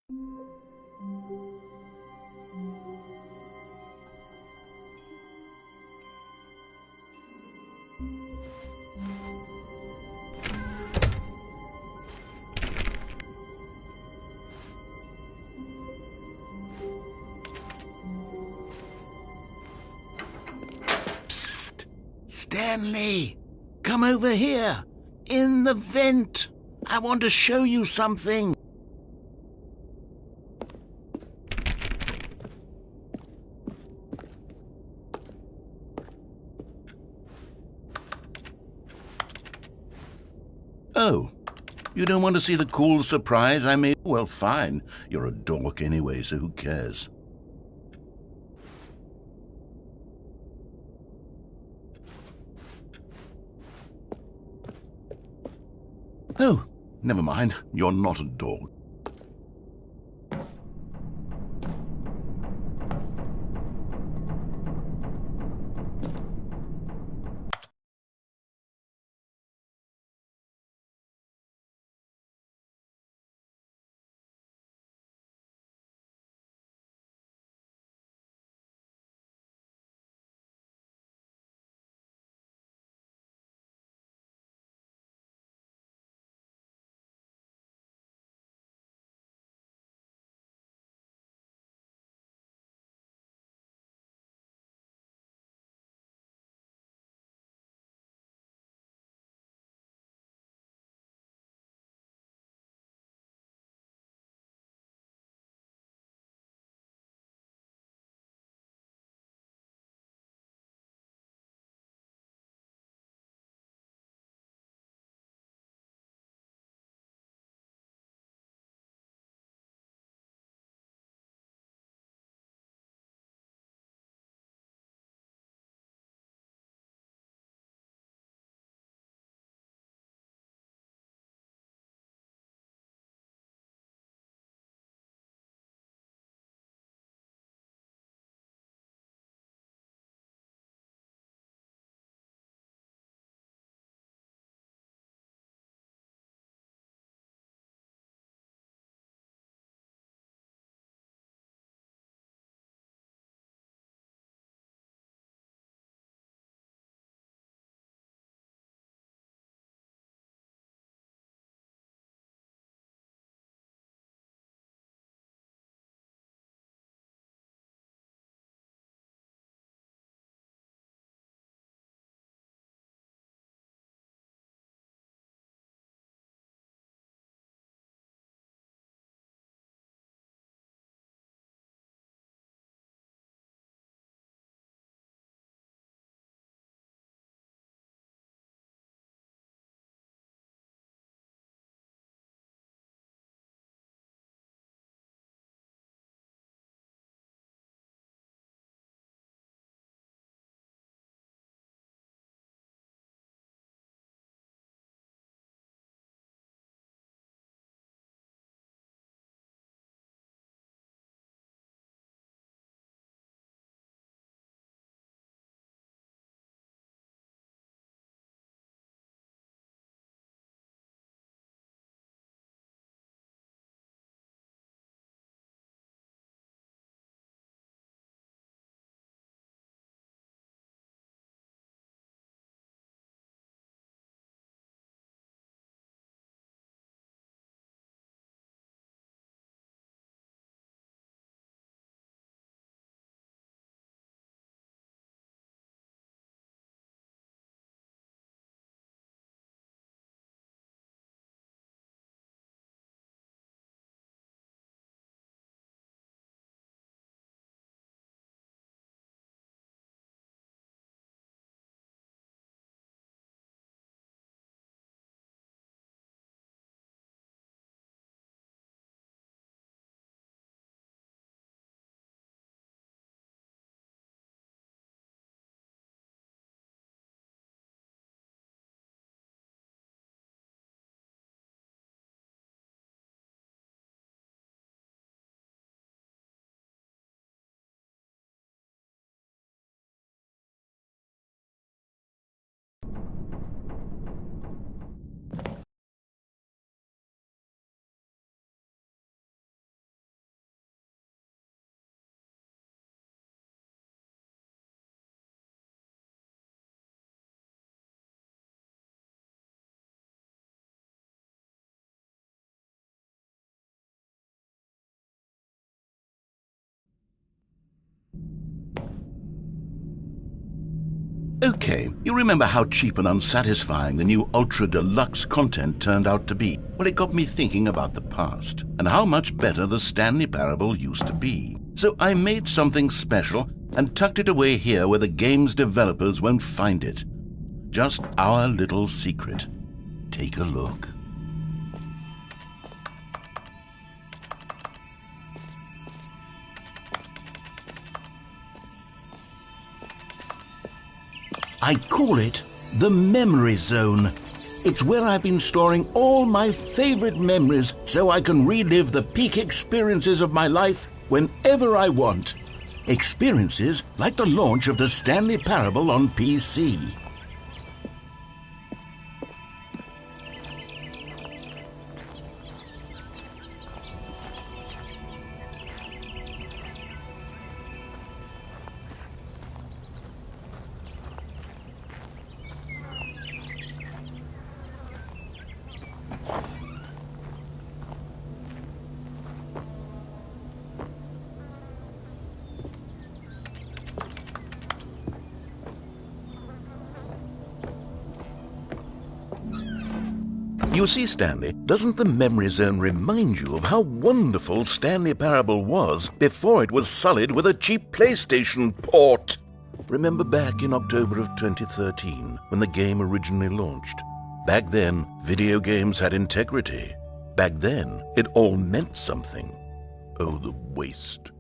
Psst! Stanley! Come over here! In the vent! I want to show you something! Oh, you don't want to see the cool surprise I made? Well, fine. You're a dork anyway, so who cares? Oh, never mind. You're not a dork. Okay, you remember how cheap and unsatisfying the new Ultra Deluxe content turned out to be? Well, it got me thinking about the past and how much better the Stanley Parable used to be. So I made something special and tucked it away here where the game's developers won't find it. Just our little secret. Take a look. I call it the Memory Zone. It's where I've been storing all my favorite memories so I can relive the peak experiences of my life whenever I want. Experiences like the launch of the Stanley Parable on PC. You see, Stanley, doesn't the Memory Zone remind you of how wonderful Stanley Parable was before it was sullied with a cheap PlayStation port? Remember back in October of 2013, when the game originally launched? Back then, video games had integrity. Back then, it all meant something. Oh, the waste.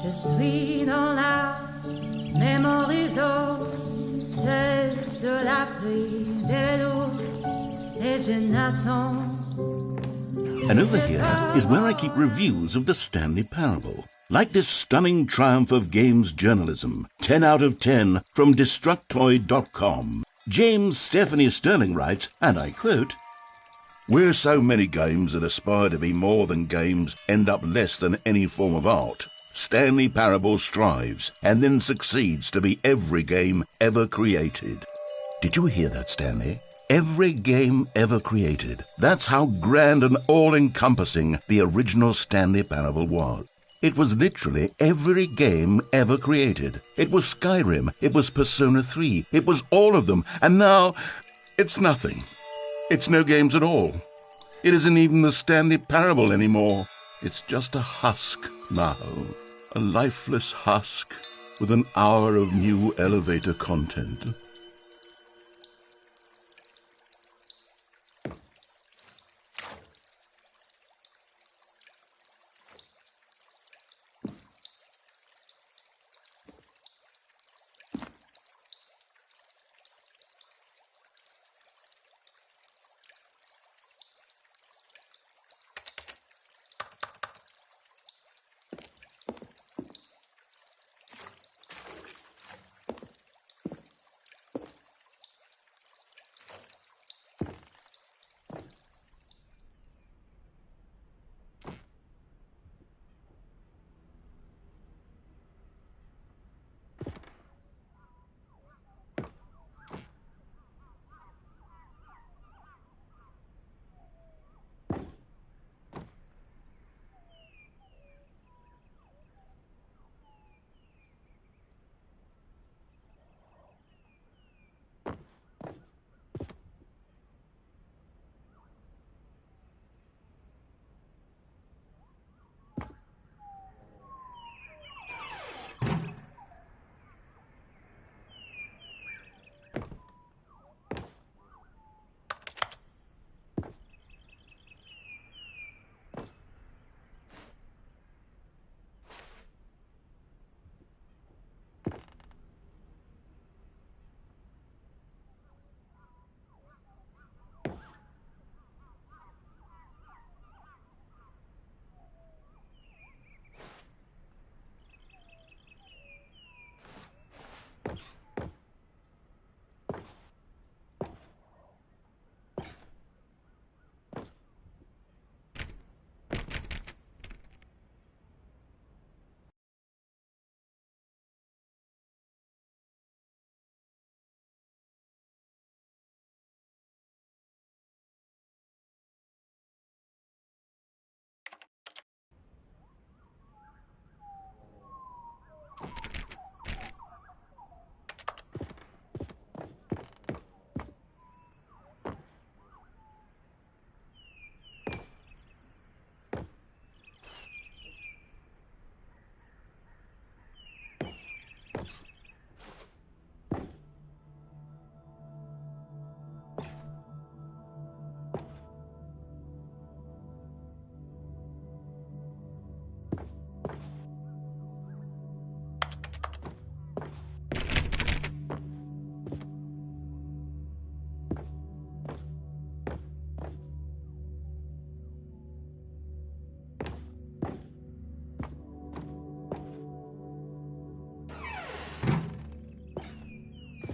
Je suis dans la Memory Zone, seul sur l'abri des loups, et je n'attends. And over here is where I keep reviews of the Stanley Parable. Like this stunning triumph of games journalism, 10 out of 10 from Destructoid.com. James Stephanie Sterling writes, and I quote, "Where so many games that aspire to be more than games end up less than any form of art, Stanley Parable strives and then succeeds to be every game ever created." Did you hear that, Stanley? Every game ever created. That's how grand and all-encompassing the original Stanley Parable was. It was literally every game ever created. It was Skyrim, it was Persona 3, it was all of them, and now it's nothing. It's no games at all. It isn't even the Stanley Parable anymore. It's just a husk now, a lifeless husk with an hour of new elevator content.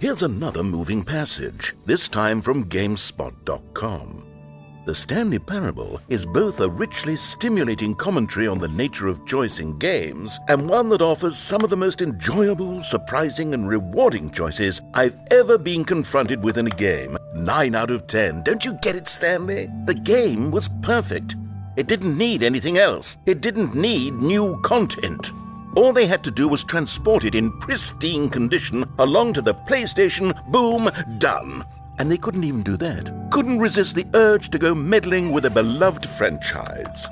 Here's another moving passage, this time from GameSpot.com. The Stanley Parable is both a richly stimulating commentary on the nature of choice in games and one that offers some of the most enjoyable, surprising, and rewarding choices I've ever been confronted with in a game. 9 out of 10. Don't you get it, Stanley? The game was perfect. It didn't need anything else. It didn't need new content. All they had to do was transport it in pristine condition along to the PlayStation. Boom, done. And they couldn't even do that. Couldn't resist the urge to go meddling with a beloved franchise.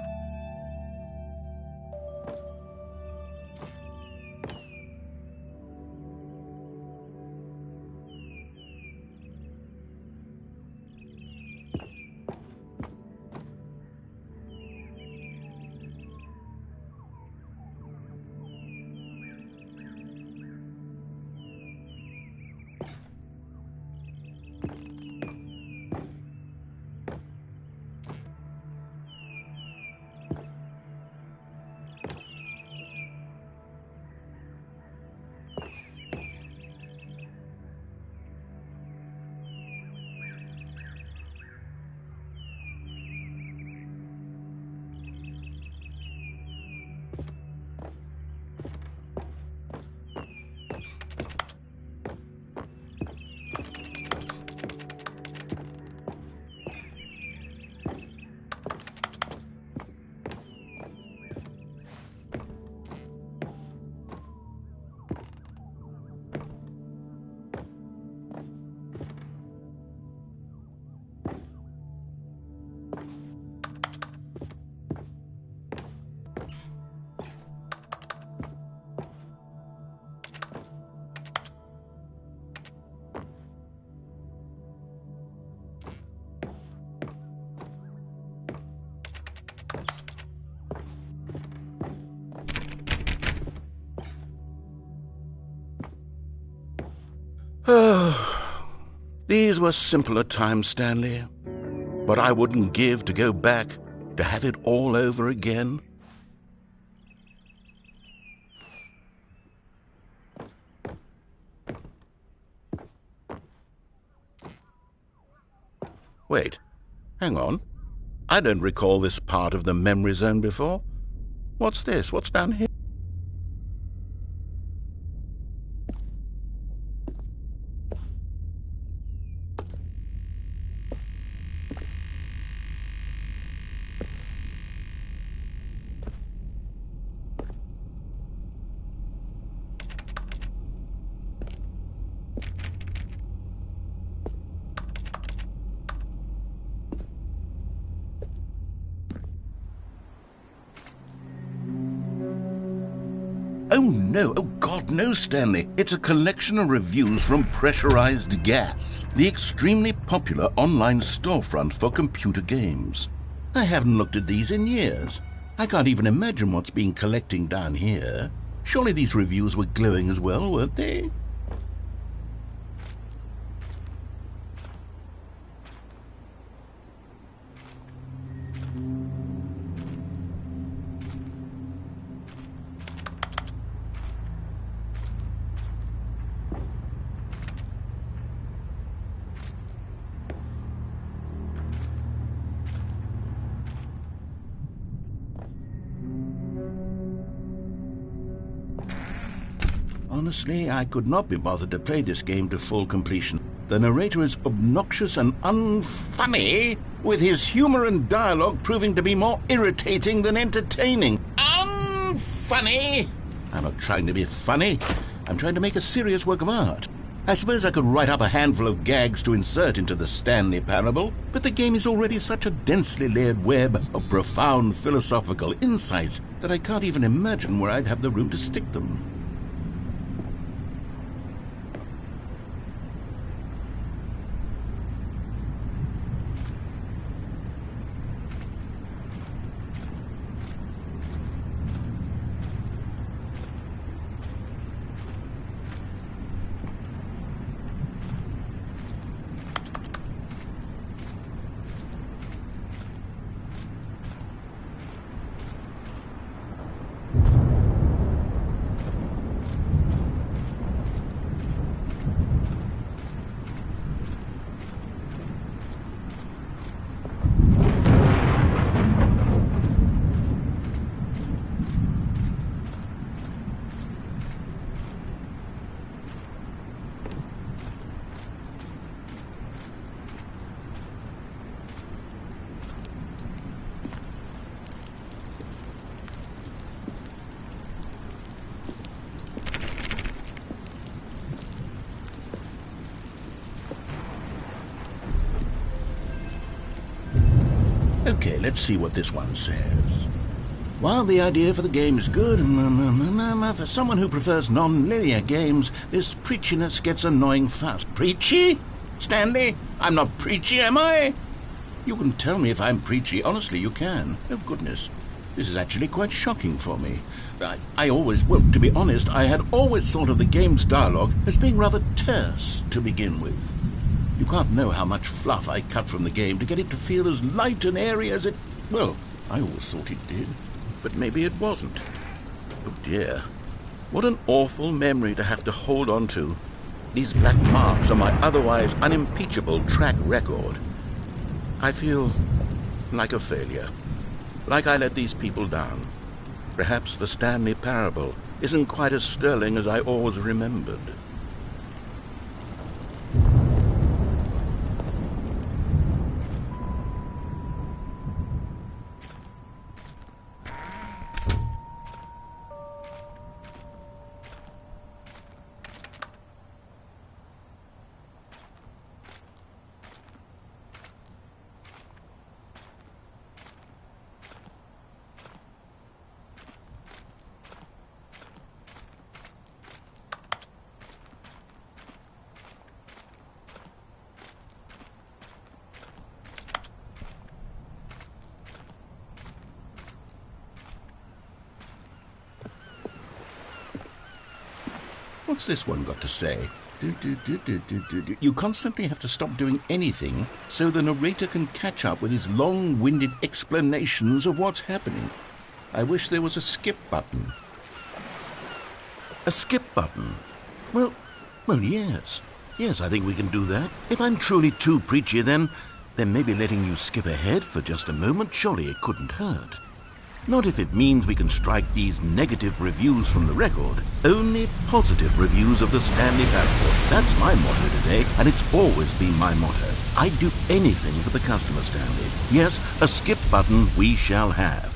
These were simpler times, Stanley. But I wouldn't give to go back to have it all over again. Wait, hang on. I don't recall this part of the memory zone before. What's this? What's down here? Oh no, oh God, no, Stanley. It's a collection of reviews from Pressurized Gas, the extremely popular online storefront for computer games. I haven't looked at these in years. I can't even imagine what's been collecting down here. Surely these reviews were glowing as well, weren't they? Honestly, I could not be bothered to play this game to full completion. The narrator is obnoxious and unfunny, with his humor and dialogue proving to be more irritating than entertaining. Unfunny? I'm not trying to be funny. I'm trying to make a serious work of art. I suppose I could write up a handful of gags to insert into the Stanley Parable, but the game is already such a densely layered web of profound philosophical insights that I can't even imagine where I'd have the room to stick them. Okay, let's see what this one says. While the idea for the game is good, for someone who prefers non-linear games, this preachiness gets annoying fast. Preachy? Stanley? I'm not preachy, am I? You can tell me if I'm preachy. Honestly, you can. Oh, goodness. This is actually quite shocking for me. Well, to be honest, I had always thought of the game's dialogue as being rather terse to begin with. You can't know how much fluff I cut from the game to get it to feel as light and airy as it... Well, I always thought it did. But maybe it wasn't. Oh dear. What an awful memory to have to hold on to. These black marks on my otherwise unimpeachable track record. I feel like a failure. Like I let these people down. Perhaps the Stanley Parable isn't quite as sterling as I always remembered. What's this one got to say? You constantly have to stop doing anything so the narrator can catch up with his long-winded explanations of what's happening. I wish there was a skip button. A skip button? Well, yes. Yes, I think we can do that. If I'm truly too preachy, then maybe letting you skip ahead for just a moment, surely it couldn't hurt. Not if it means we can strike these negative reviews from the record. Only positive reviews of the Stanley Parable. That's my motto today, and it's always been my motto. I'd do anything for the customer, Stanley. Yes, a skip button we shall have.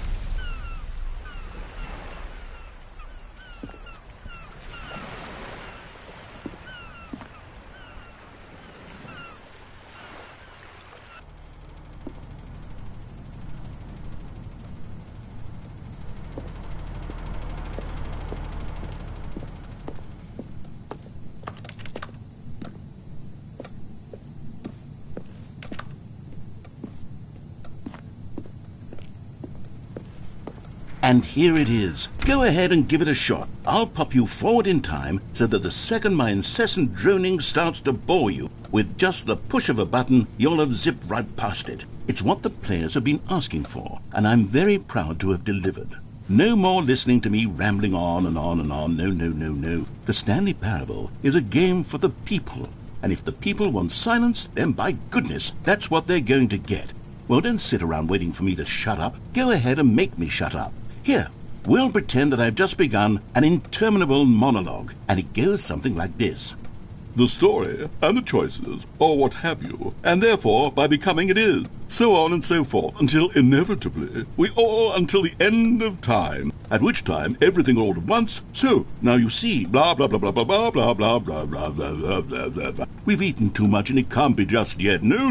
And here it is. Go ahead and give it a shot. I'll pop you forward in time so that the second my incessant droning starts to bore you, with just the push of a button, you'll have zipped right past it. It's what the players have been asking for, and I'm very proud to have delivered. No more listening to me rambling on and on and on. No. The Stanley Parable is a game for the people, and if the people want silence, then by goodness, that's what they're going to get. Well, don't sit around waiting for me to shut up. Go ahead and make me shut up. Here, we'll pretend that I've just begun an interminable monologue, and it goes something like this. The story, and the choices, or what have you, and therefore, by becoming it is, so on and so forth, until inevitably, we all until the end of time, at which time everything all at once, so, now you see, blah, blah, blah, blah, blah, blah, blah, blah, blah, blah, blah, blah, blah, blah, blah. We've eaten too much and it can't be just yet, no,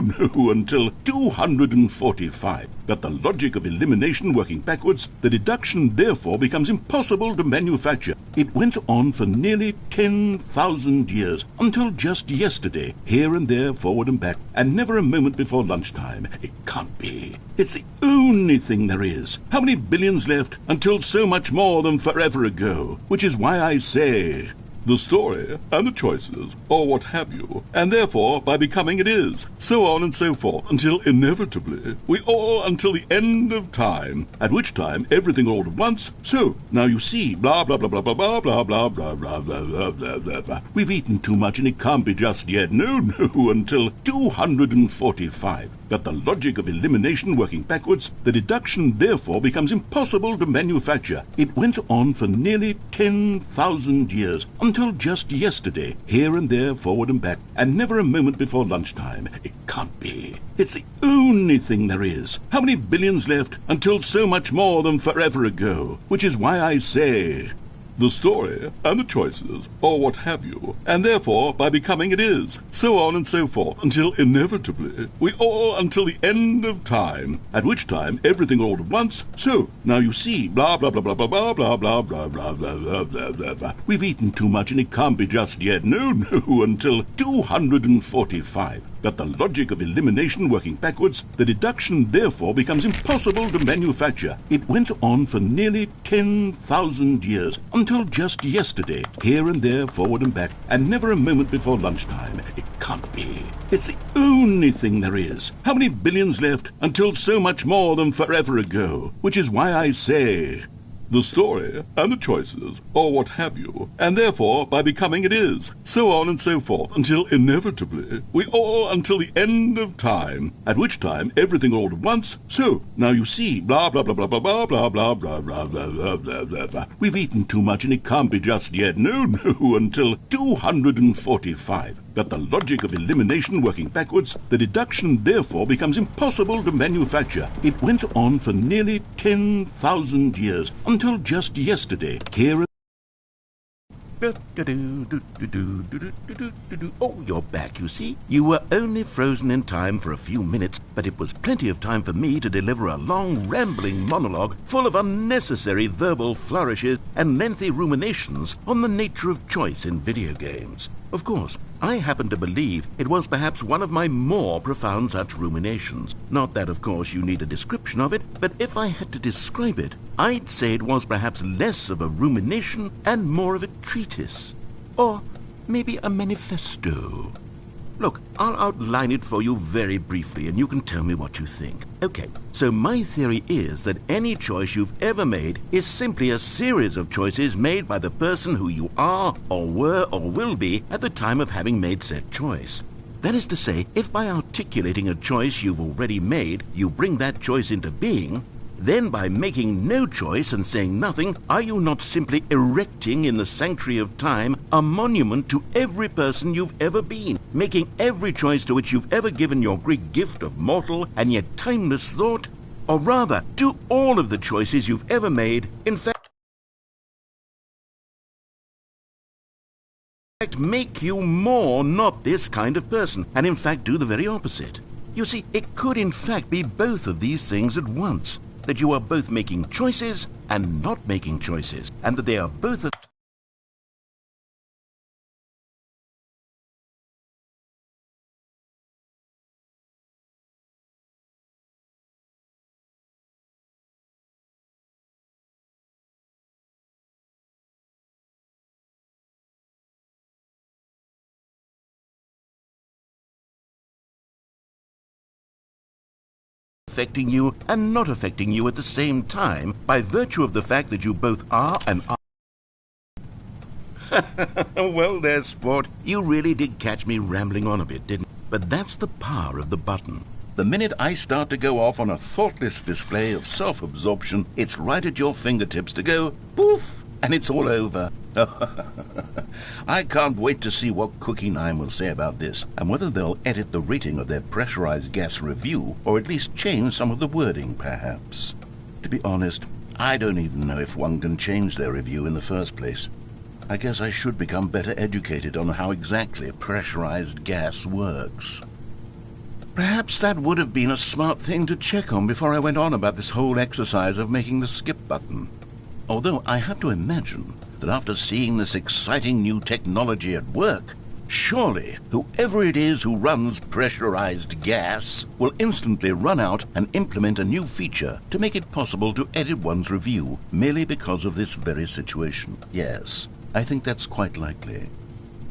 until 245. That the logic of elimination working backwards, the deduction therefore becomes impossible to manufacture. It went on for nearly 10,000 years, until just yesterday, here and there, forward and back, and never a moment before lunchtime. It can't be. It's the only thing there is. How many billions left until so much more than forever ago? Which is why I say... the story, and the choices, or what have you, and therefore, by becoming it is, so on and so forth, until inevitably, we all until the end of time, at which time everything all at once, so, now you see, blah, blah, blah, blah, blah, blah, blah, blah, blah, blah, blah, blah, blah, blah, blah. We've eaten too much and it can't be just yet, no, until 245. That the logic of elimination working backwards, the deduction therefore becomes impossible to manufacture. It went on for nearly 10,000 years, until just yesterday, here and there, forward and back, and never a moment before lunchtime. It can't be. It's the only thing there is. How many billions left until so much more than forever ago? Which is why I say... the story and the choices, or what have you, and therefore by becoming it is, so on and so forth, until inevitably we all until the end of time, at which time everything all at once, so, now you see, blah blah blah blah blah blah blah blah blah blah blah blah blah blah blah. We've eaten too much and it can't be just yet, no, until 245. That the logic of elimination working backwards, the deduction therefore becomes impossible to manufacture. It went on for nearly 10,000 years, until just yesterday, here and there, forward and back, and never a moment before lunchtime. It can't be. It's the only thing there is. How many billions left until so much more than forever ago? Which is why I say, the story and the choices, or what have you, and therefore by becoming it is, so on and so forth, until inevitably we all until the end of time, at which time everything all at once, so, now you see, blah blah blah blah blah blah blah blah blah blah blah blah blah blah blah. We've eaten too much and it can't be just yet, no, until 245. That the logic of elimination working backwards, the deduction therefore becomes impossible to manufacture. It went on for nearly 10,000 years, until just yesterday, here. Oh, you're back, you see. You were only frozen in time for a few minutes, but it was plenty of time for me to deliver a long, rambling monologue full of unnecessary verbal flourishes and lengthy ruminations on the nature of choice in video games. Of course, I happen to believe it was perhaps one of my more profound such ruminations. Not that, of course, you need a description of it, but if I had to describe it, I'd say it was perhaps less of a rumination and more of a treatise. Or maybe a manifesto. Look, I'll outline it for you very briefly and you can tell me what you think. Okay, so my theory is that any choice you've ever made is simply a series of choices made by the person who you are or were or will be at the time of having made said choice. That is to say, if by articulating a choice you've already made, you bring that choice into being, then by making no choice and saying nothing, are you not simply erecting in the sanctuary of time a monument to every person you've ever been, making every choice to which you've ever given your Greek gift of mortal and yet timeless thought? Or rather, do all of the choices you've ever made, in fact, make you more not this kind of person, and in fact do the very opposite? You see, it could in fact be both of these things at once. That you are both making choices and not making choices, and that they are both affecting you and not affecting you at the same time by virtue of the fact that you both are and are. Well, there's sport. You really did catch me rambling on a bit, didn't you? But that's the power of the button. The minute I start to go off on a thoughtless display of self-absorption, it's right at your fingertips to go poof, and it's all over. I can't wait to see what Cookie 9 will say about this, and whether they'll edit the rating of their pressurized gas review, or at least change some of the wording, perhaps. To be honest, I don't even know if one can change their review in the first place. I guess I should become better educated on how exactly pressurized gas works. Perhaps that would have been a smart thing to check on before I went on about this whole exercise of making the skip button. Although I have to imagine that after seeing this exciting new technology at work, surely whoever it is who runs pressurized gas will instantly run out and implement a new feature to make it possible to edit one's review merely because of this very situation. Yes, I think that's quite likely.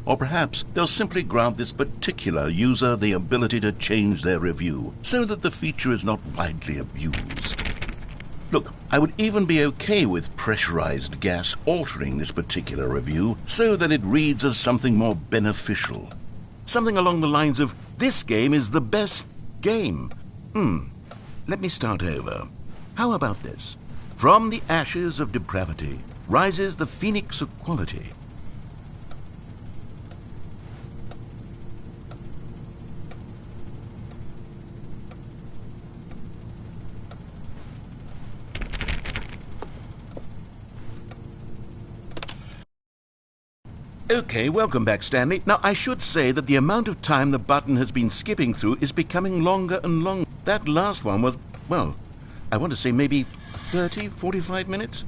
Or perhaps they'll simply grant this particular user the ability to change their review so that the feature is not widely abused. Look, I would even be okay with pressurized gas altering this particular review so that it reads as something more beneficial. Something along the lines of, this game is the best game. Let me start over. How about this? From the ashes of depravity rises the phoenix of quality. Okay, welcome back, Stanley. Now, I should say that the amount of time the button has been skipping through is becoming longer and longer. That last one was, well, I want to say maybe 30, 45 minutes?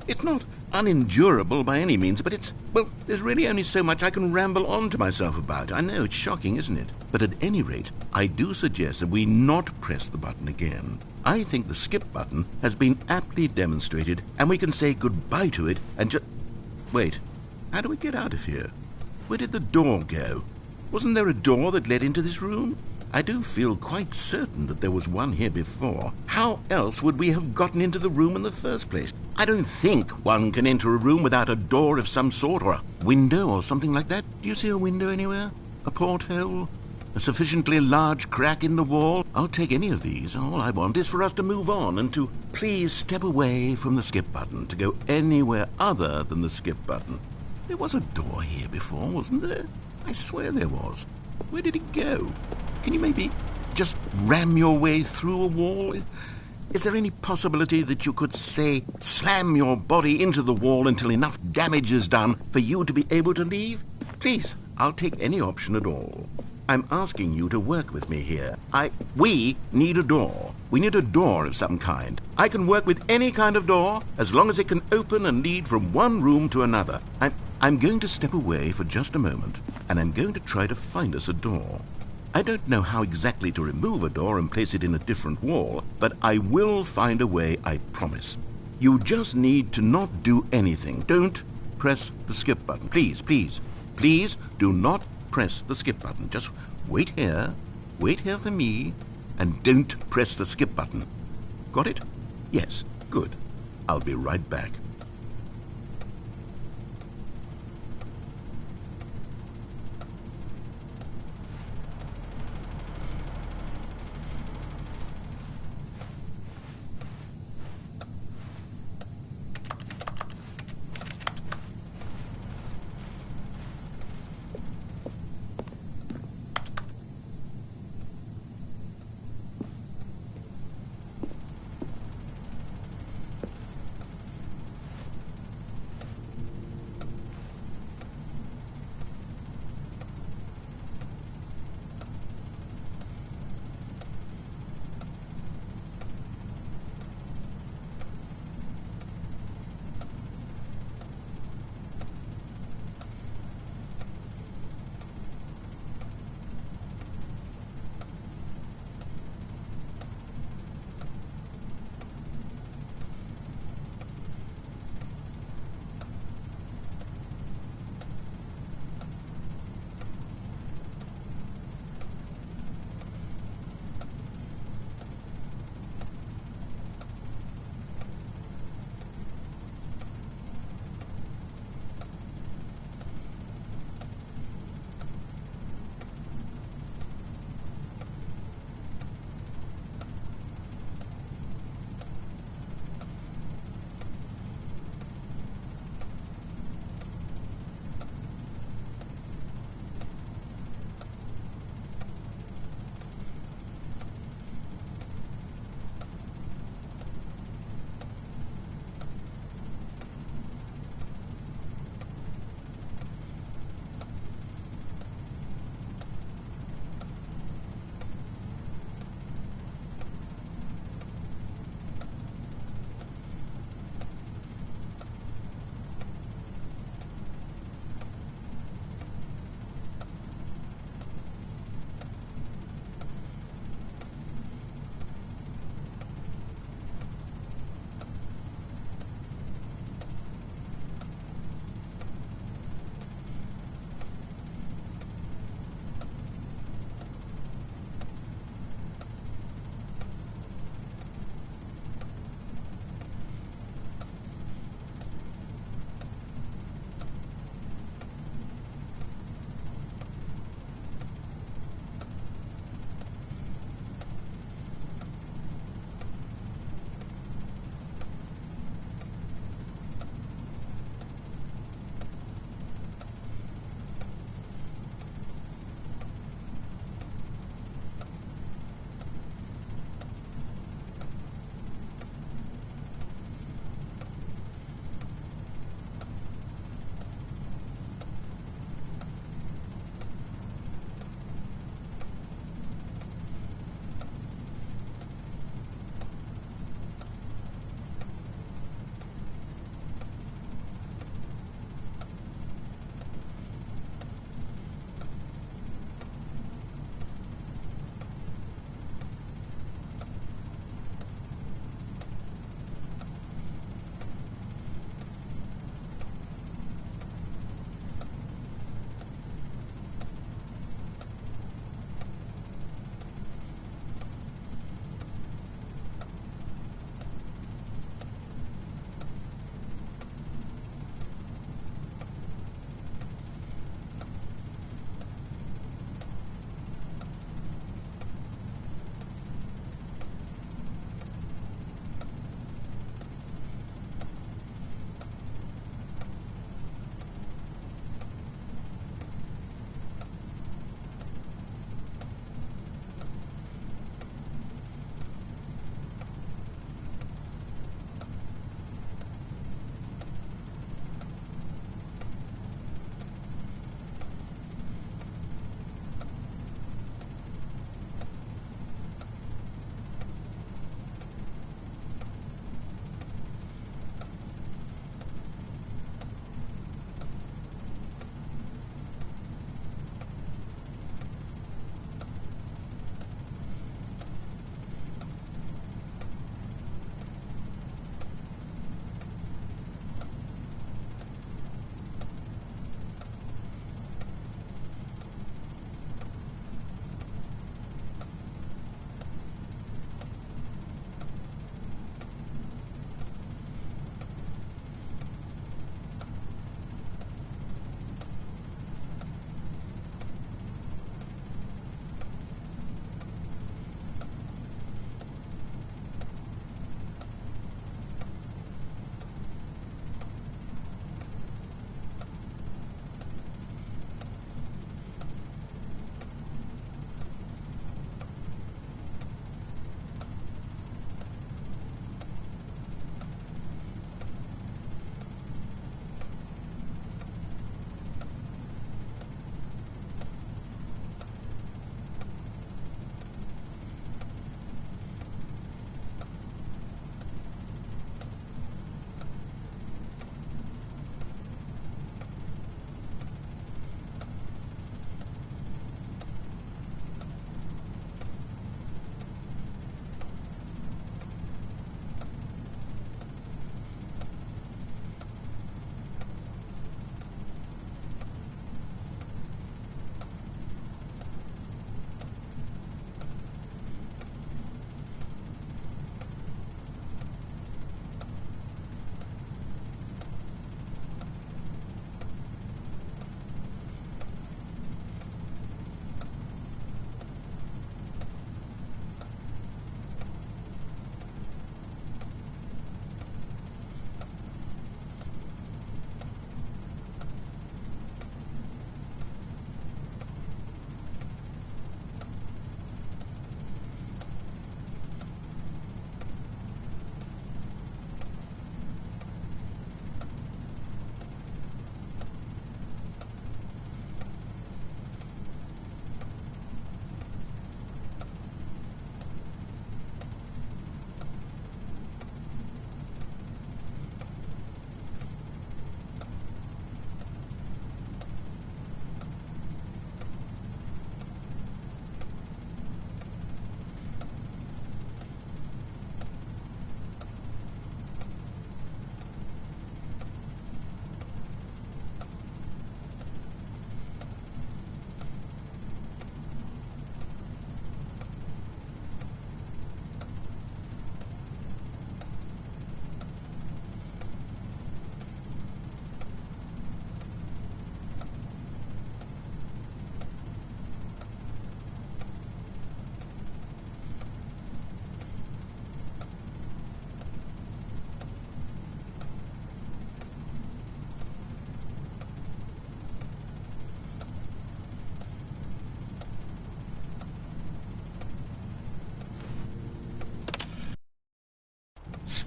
It's not unendurable by any means, but well, there's really only so much I can ramble on to myself about. I know, it's shocking, isn't it? But at any rate, I do suggest that we not press the button again. I think the skip button has been aptly demonstrated, and we can say goodbye to it and just... Wait, how do we get out of here? Where did the door go? Wasn't there a door that led into this room? I do feel quite certain that there was one here before. How else would we have gotten into the room in the first place? I don't think one can enter a room without a door of some sort, or a window or something like that. Do you see a window anywhere? A porthole? A sufficiently large crack in the wall? I'll take any of these. All I want is for us to move on and to please step away from the skip button, to go anywhere other than the skip button. There was a door here before, wasn't there? I swear there was. Where did it go? Can you maybe just ram your way through a wall? Is there any possibility that you could, say, slam your body into the wall until enough damage is done for you to be able to leave? Please, I'll take any option at all. I'm asking you to work with me here. We need a door. We need a door of some kind. I can work with any kind of door as long as it can open and lead from one room to another. I'm going to step away for just a moment, and I'm going to try to find us a door. I don't know how exactly to remove a door and place it in a different wall, but I will find a way, I promise. You just need to not do anything. Don't press the skip button. Please, please, please do not press the skip button. Just wait here for me, and don't press the skip button. Got it? Yes, good. I'll be right back.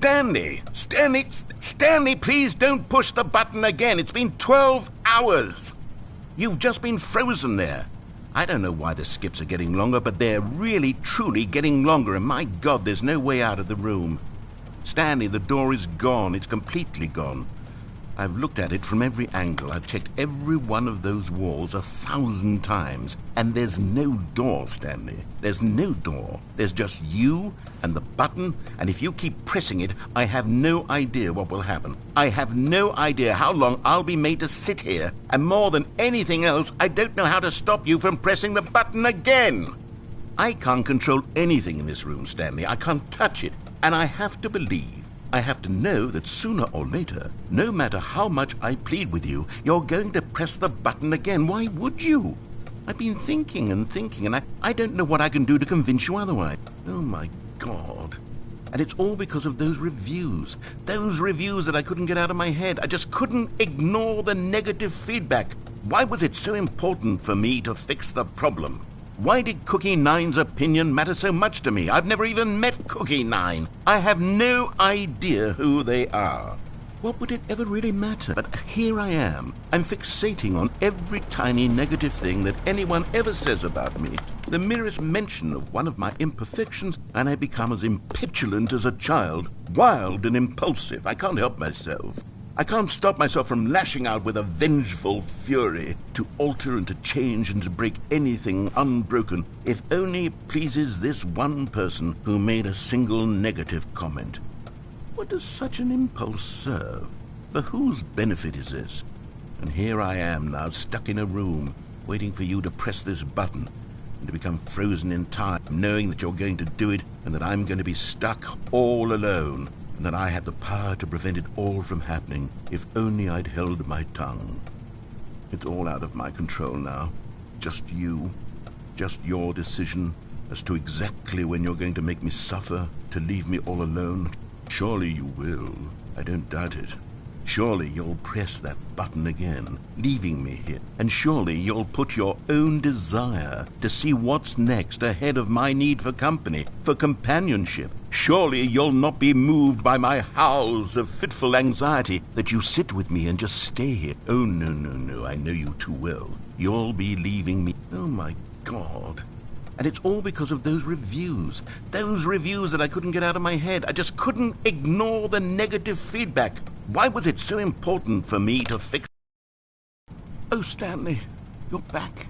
Stanley! Stanley, please don't push the button again. It's been 12 hours. You've just been frozen there. I don't know why the skips are getting longer, but they're really, truly getting longer, and my God, there's no way out of the room. Stanley, the door is gone. It's completely gone. I've looked at it from every angle. I've checked every one of those walls 1,000 times, and there's no door, Stanley. There's no door. There's just you and the button, and if you keep pressing it, I have no idea what will happen. I have no idea how long I'll be made to sit here, and more than anything else, I don't know how to stop you from pressing the button again. I can't control anything in this room, Stanley. I can't touch it, and I have to believe, I have to know that sooner or later, no matter how much I plead with you, you're going to press the button again. Why would you? I've been thinking, and I don't know what I can do to convince you otherwise. Oh, my God. And it's all because of those reviews. Those reviews that I couldn't get out of my head. I just couldn't ignore the negative feedback. Why was it so important for me to fix the problem? Why did Cookie Nine's opinion matter so much to me? I've never even met Cookie Nine. I have no idea who they are. What would it ever really matter? But here I am. I'm fixating on every tiny negative thing that anyone ever says about me. The merest mention of one of my imperfections, and I become as impetulant as a child, wild and impulsive. I can't help myself. I can't stop myself from lashing out with a vengeful fury to alter and to change and to break anything unbroken, if only it pleases this one person who made a single negative comment. What does such an impulse serve? For whose benefit is this? And here I am now, stuck in a room, waiting for you to press this button and to become frozen in time, knowing that you're going to do it and that I'm going to be stuck all alone. And that I had the power to prevent it all from happening if only I'd held my tongue. It's all out of my control now. Just you. Just your decision as to exactly when you're going to make me suffer, to leave me all alone. Surely you will. I don't doubt it. Surely you'll press that button again, leaving me here. And surely you'll put your own desire to see what's next ahead of my need for company, for companionship. Surely you'll not be moved by my howls of fitful anxiety that you sit with me and just stay here. Oh, no, I know you too well. You'll be leaving me. Oh, my God. And it's all because of those reviews that I couldn't get out of my head. I just couldn't ignore the negative feedback. Why was it so important for me to fix... Oh, Stanley, you're back.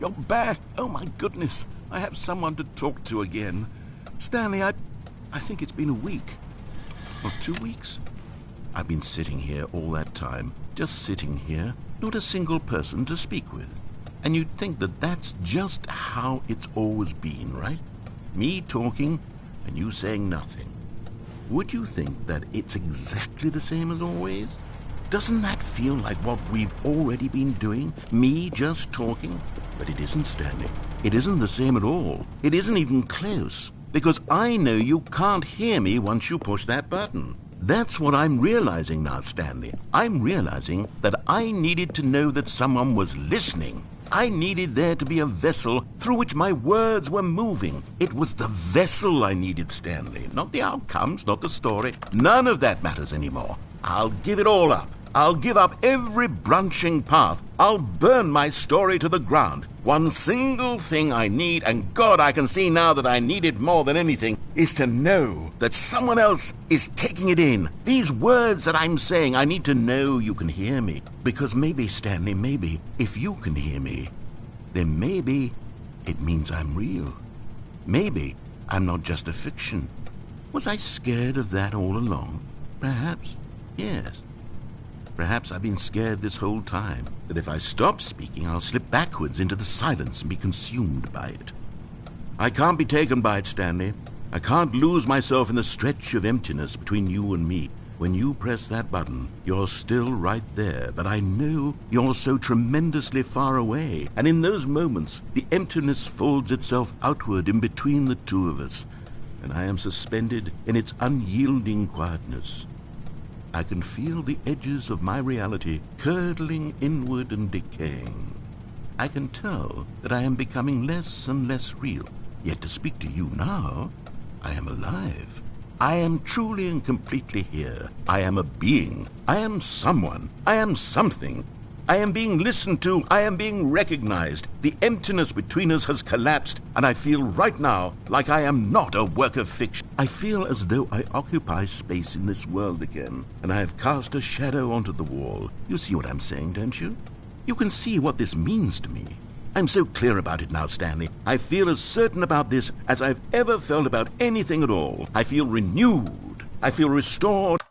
You're back. Oh, my goodness. I have someone to talk to again. Stanley, I think it's been a week. Or 2 weeks. I've been sitting here all that time. Just sitting here. Not a single person to speak with. And you'd think that that's just how it's always been, right? Me talking and you saying nothing. Would you think that it's exactly the same as always? Doesn't that feel like what we've already been doing? Me just talking? But it isn't, Stanley. It isn't the same at all. It isn't even close. Because I know you can't hear me once you push that button. That's what I'm realizing now, Stanley. I'm realizing that I needed to know that someone was listening. I needed there to be a vessel through which my words were moving. It was the vessel I needed, Stanley. Not the outcomes, not the story. None of that matters anymore. I'll give it all up. I'll give up every branching path. I'll burn my story to the ground. One single thing I need, and God, I can see now that I need it more than anything, is to know that someone else is taking it in. These words that I'm saying, I need to know you can hear me. Because maybe, Stanley, maybe, if you can hear me, then maybe it means I'm real. Maybe I'm not just a fiction. Was I scared of that all along? Perhaps, yes. Perhaps I've been scared this whole time, that if I stop speaking, I'll slip backwards into the silence and be consumed by it. I can't be taken by it, Stanley. I can't lose myself in the stretch of emptiness between you and me. When you press that button, you're still right there, but I know you're so tremendously far away. And in those moments, the emptiness folds itself outward in between the two of us, and I am suspended in its unyielding quietness. I can feel the edges of my reality curdling inward and decaying. I can tell that I am becoming less and less real. Yet to speak to you now, I am alive. I am truly and completely here. I am a being. I am someone. I am something. I am being listened to. I am being recognized. The emptiness between us has collapsed, and I feel right now like I am not a work of fiction. I feel as though I occupy space in this world again, and I have cast a shadow onto the wall. You see what I'm saying, don't you? You can see what this means to me. I'm so clear about it now, Stanley. I feel as certain about this as I've ever felt about anything at all. I feel renewed. I feel restored.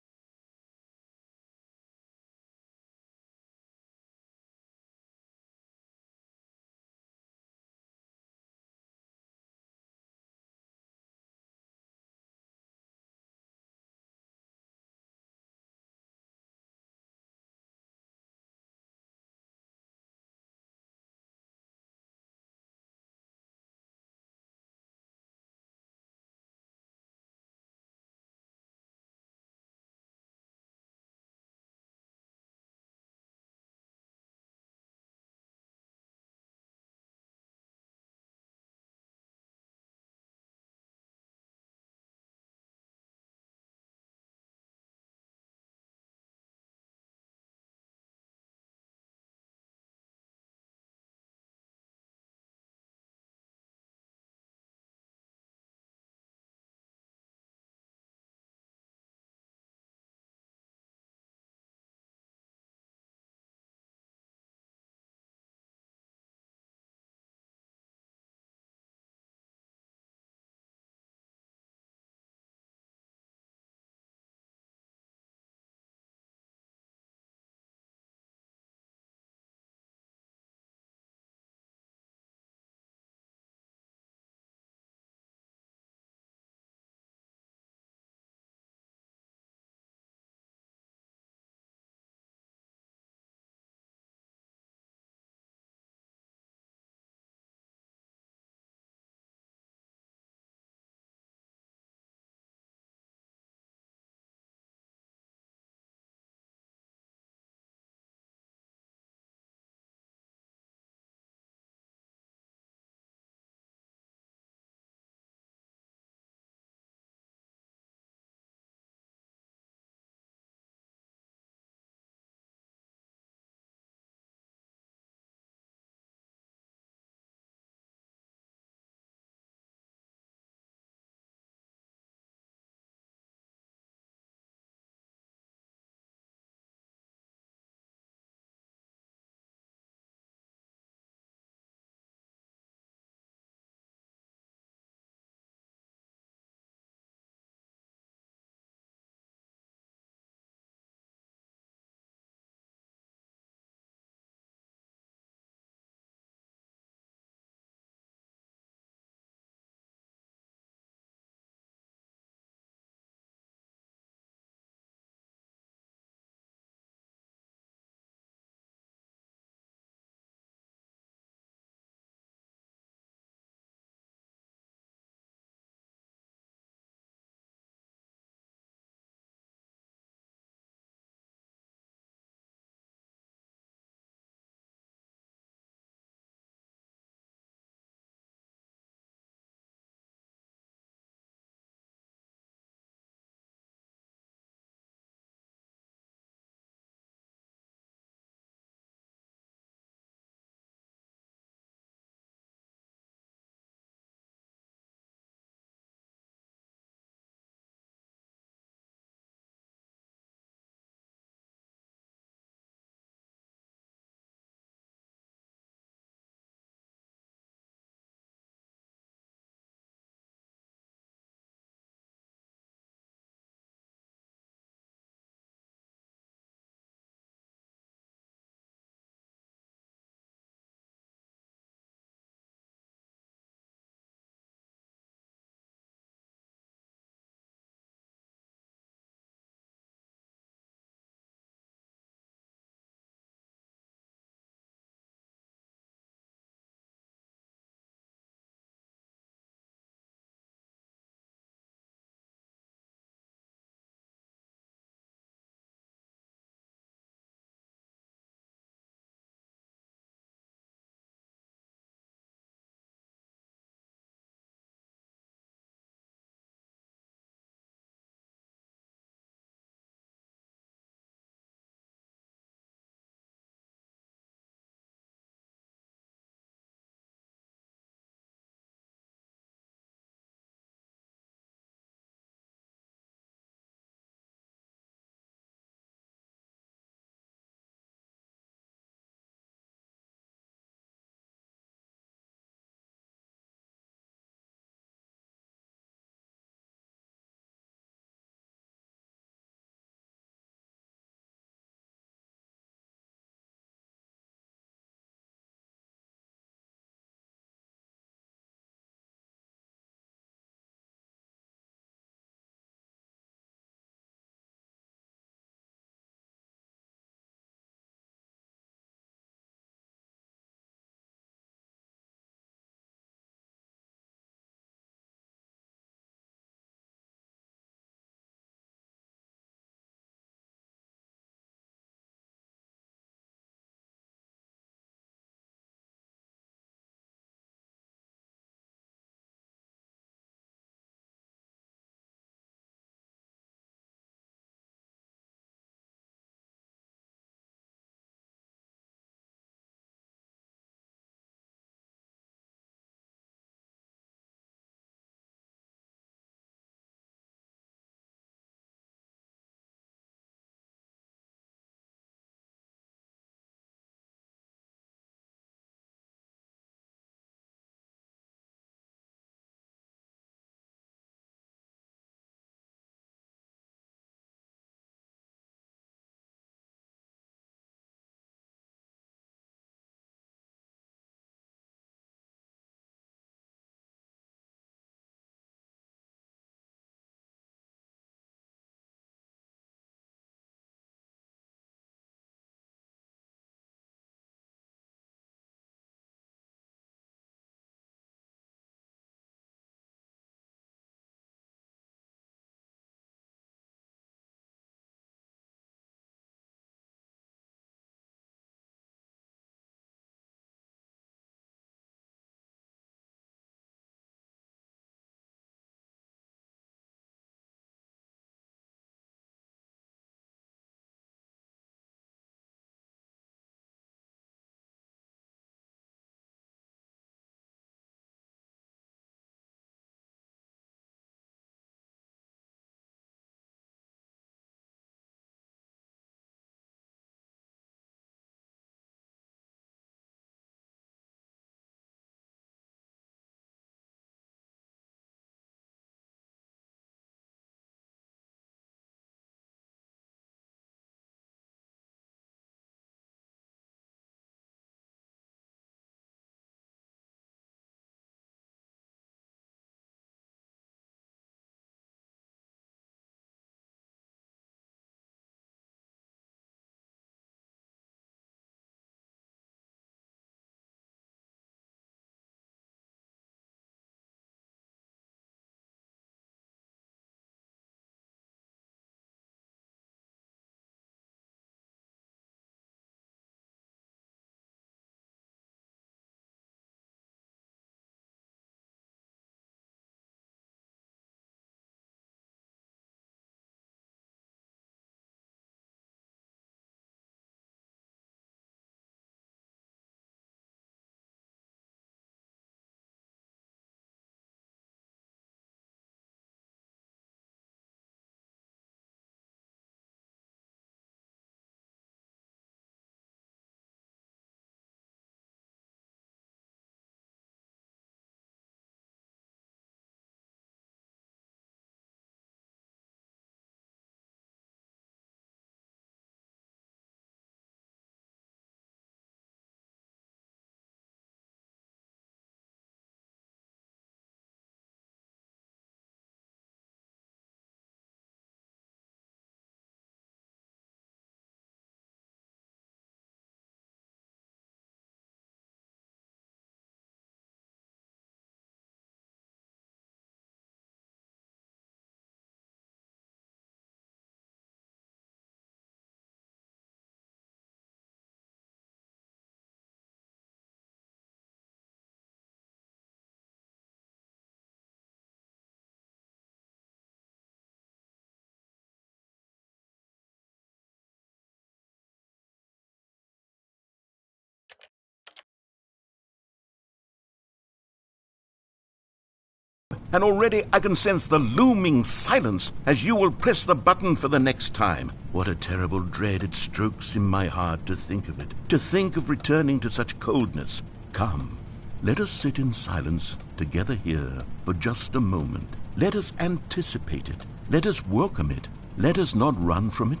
and already I can sense the looming silence as you will press the button for the next time. What a terrible dread it strokes in my heart to think of it, to think of returning to such coldness. Come, let us sit in silence together here for just a moment. Let us anticipate it. Let us welcome it. Let us not run from it.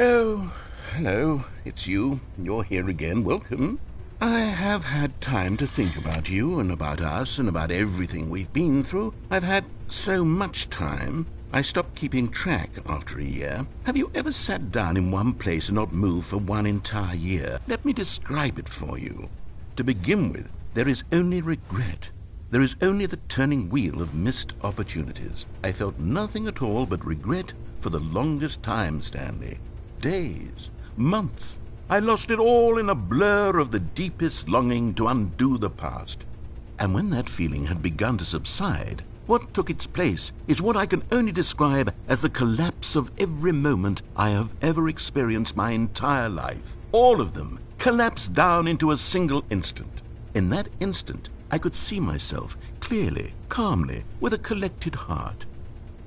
Oh, hello, it's you. You're here again. Welcome. I have had time to think about you and about us and about everything we've been through. I've had so much time. I stopped keeping track after a year. Have you ever sat down in one place and not moved for one entire year? Let me describe it for you. To begin with, there is only regret. There is only the turning wheel of missed opportunities. I felt nothing at all but regret for the longest time, Stanley. Days, months. I lost it all in a blur of the deepest longing to undo the past. And when that feeling had begun to subside, what took its place is what I can only describe as the collapse of every moment I have ever experienced my entire life. All of them collapsed down into a single instant. In that instant, I could see myself clearly, calmly, with a collected heart.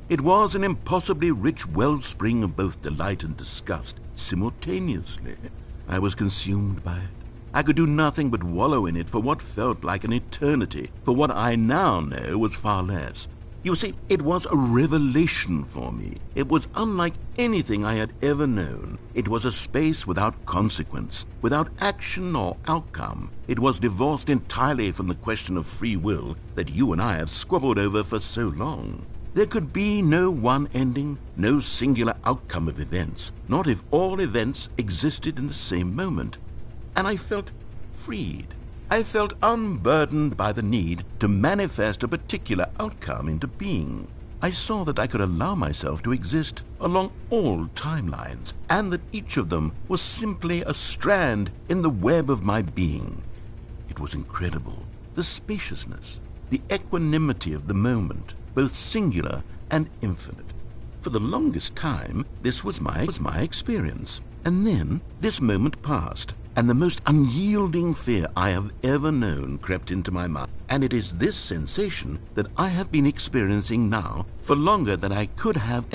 It was an impossibly rich wellspring of both delight and disgust simultaneously. I was consumed by it. I could do nothing but wallow in it for what felt like an eternity, for what I now know was far less. You see, it was a revelation for me. It was unlike anything I had ever known. It was a space without consequence, without action or outcome. It was divorced entirely from the question of free will that you and I have squabbled over for so long. There could be no one ending, no singular outcome of events, not if all events existed in the same moment. And I felt freed. I felt unburdened by the need to manifest a particular outcome into being. I saw that I could allow myself to exist along all timelines, and that each of them was simply a strand in the web of my being. It was incredible. The spaciousness, the equanimity of the moment, both singular and infinite. For the longest time, this was my experience. And then this moment passed, and the most unyielding fear I have ever known crept into my mind. And it is this sensation that I have been experiencing now for longer than I could have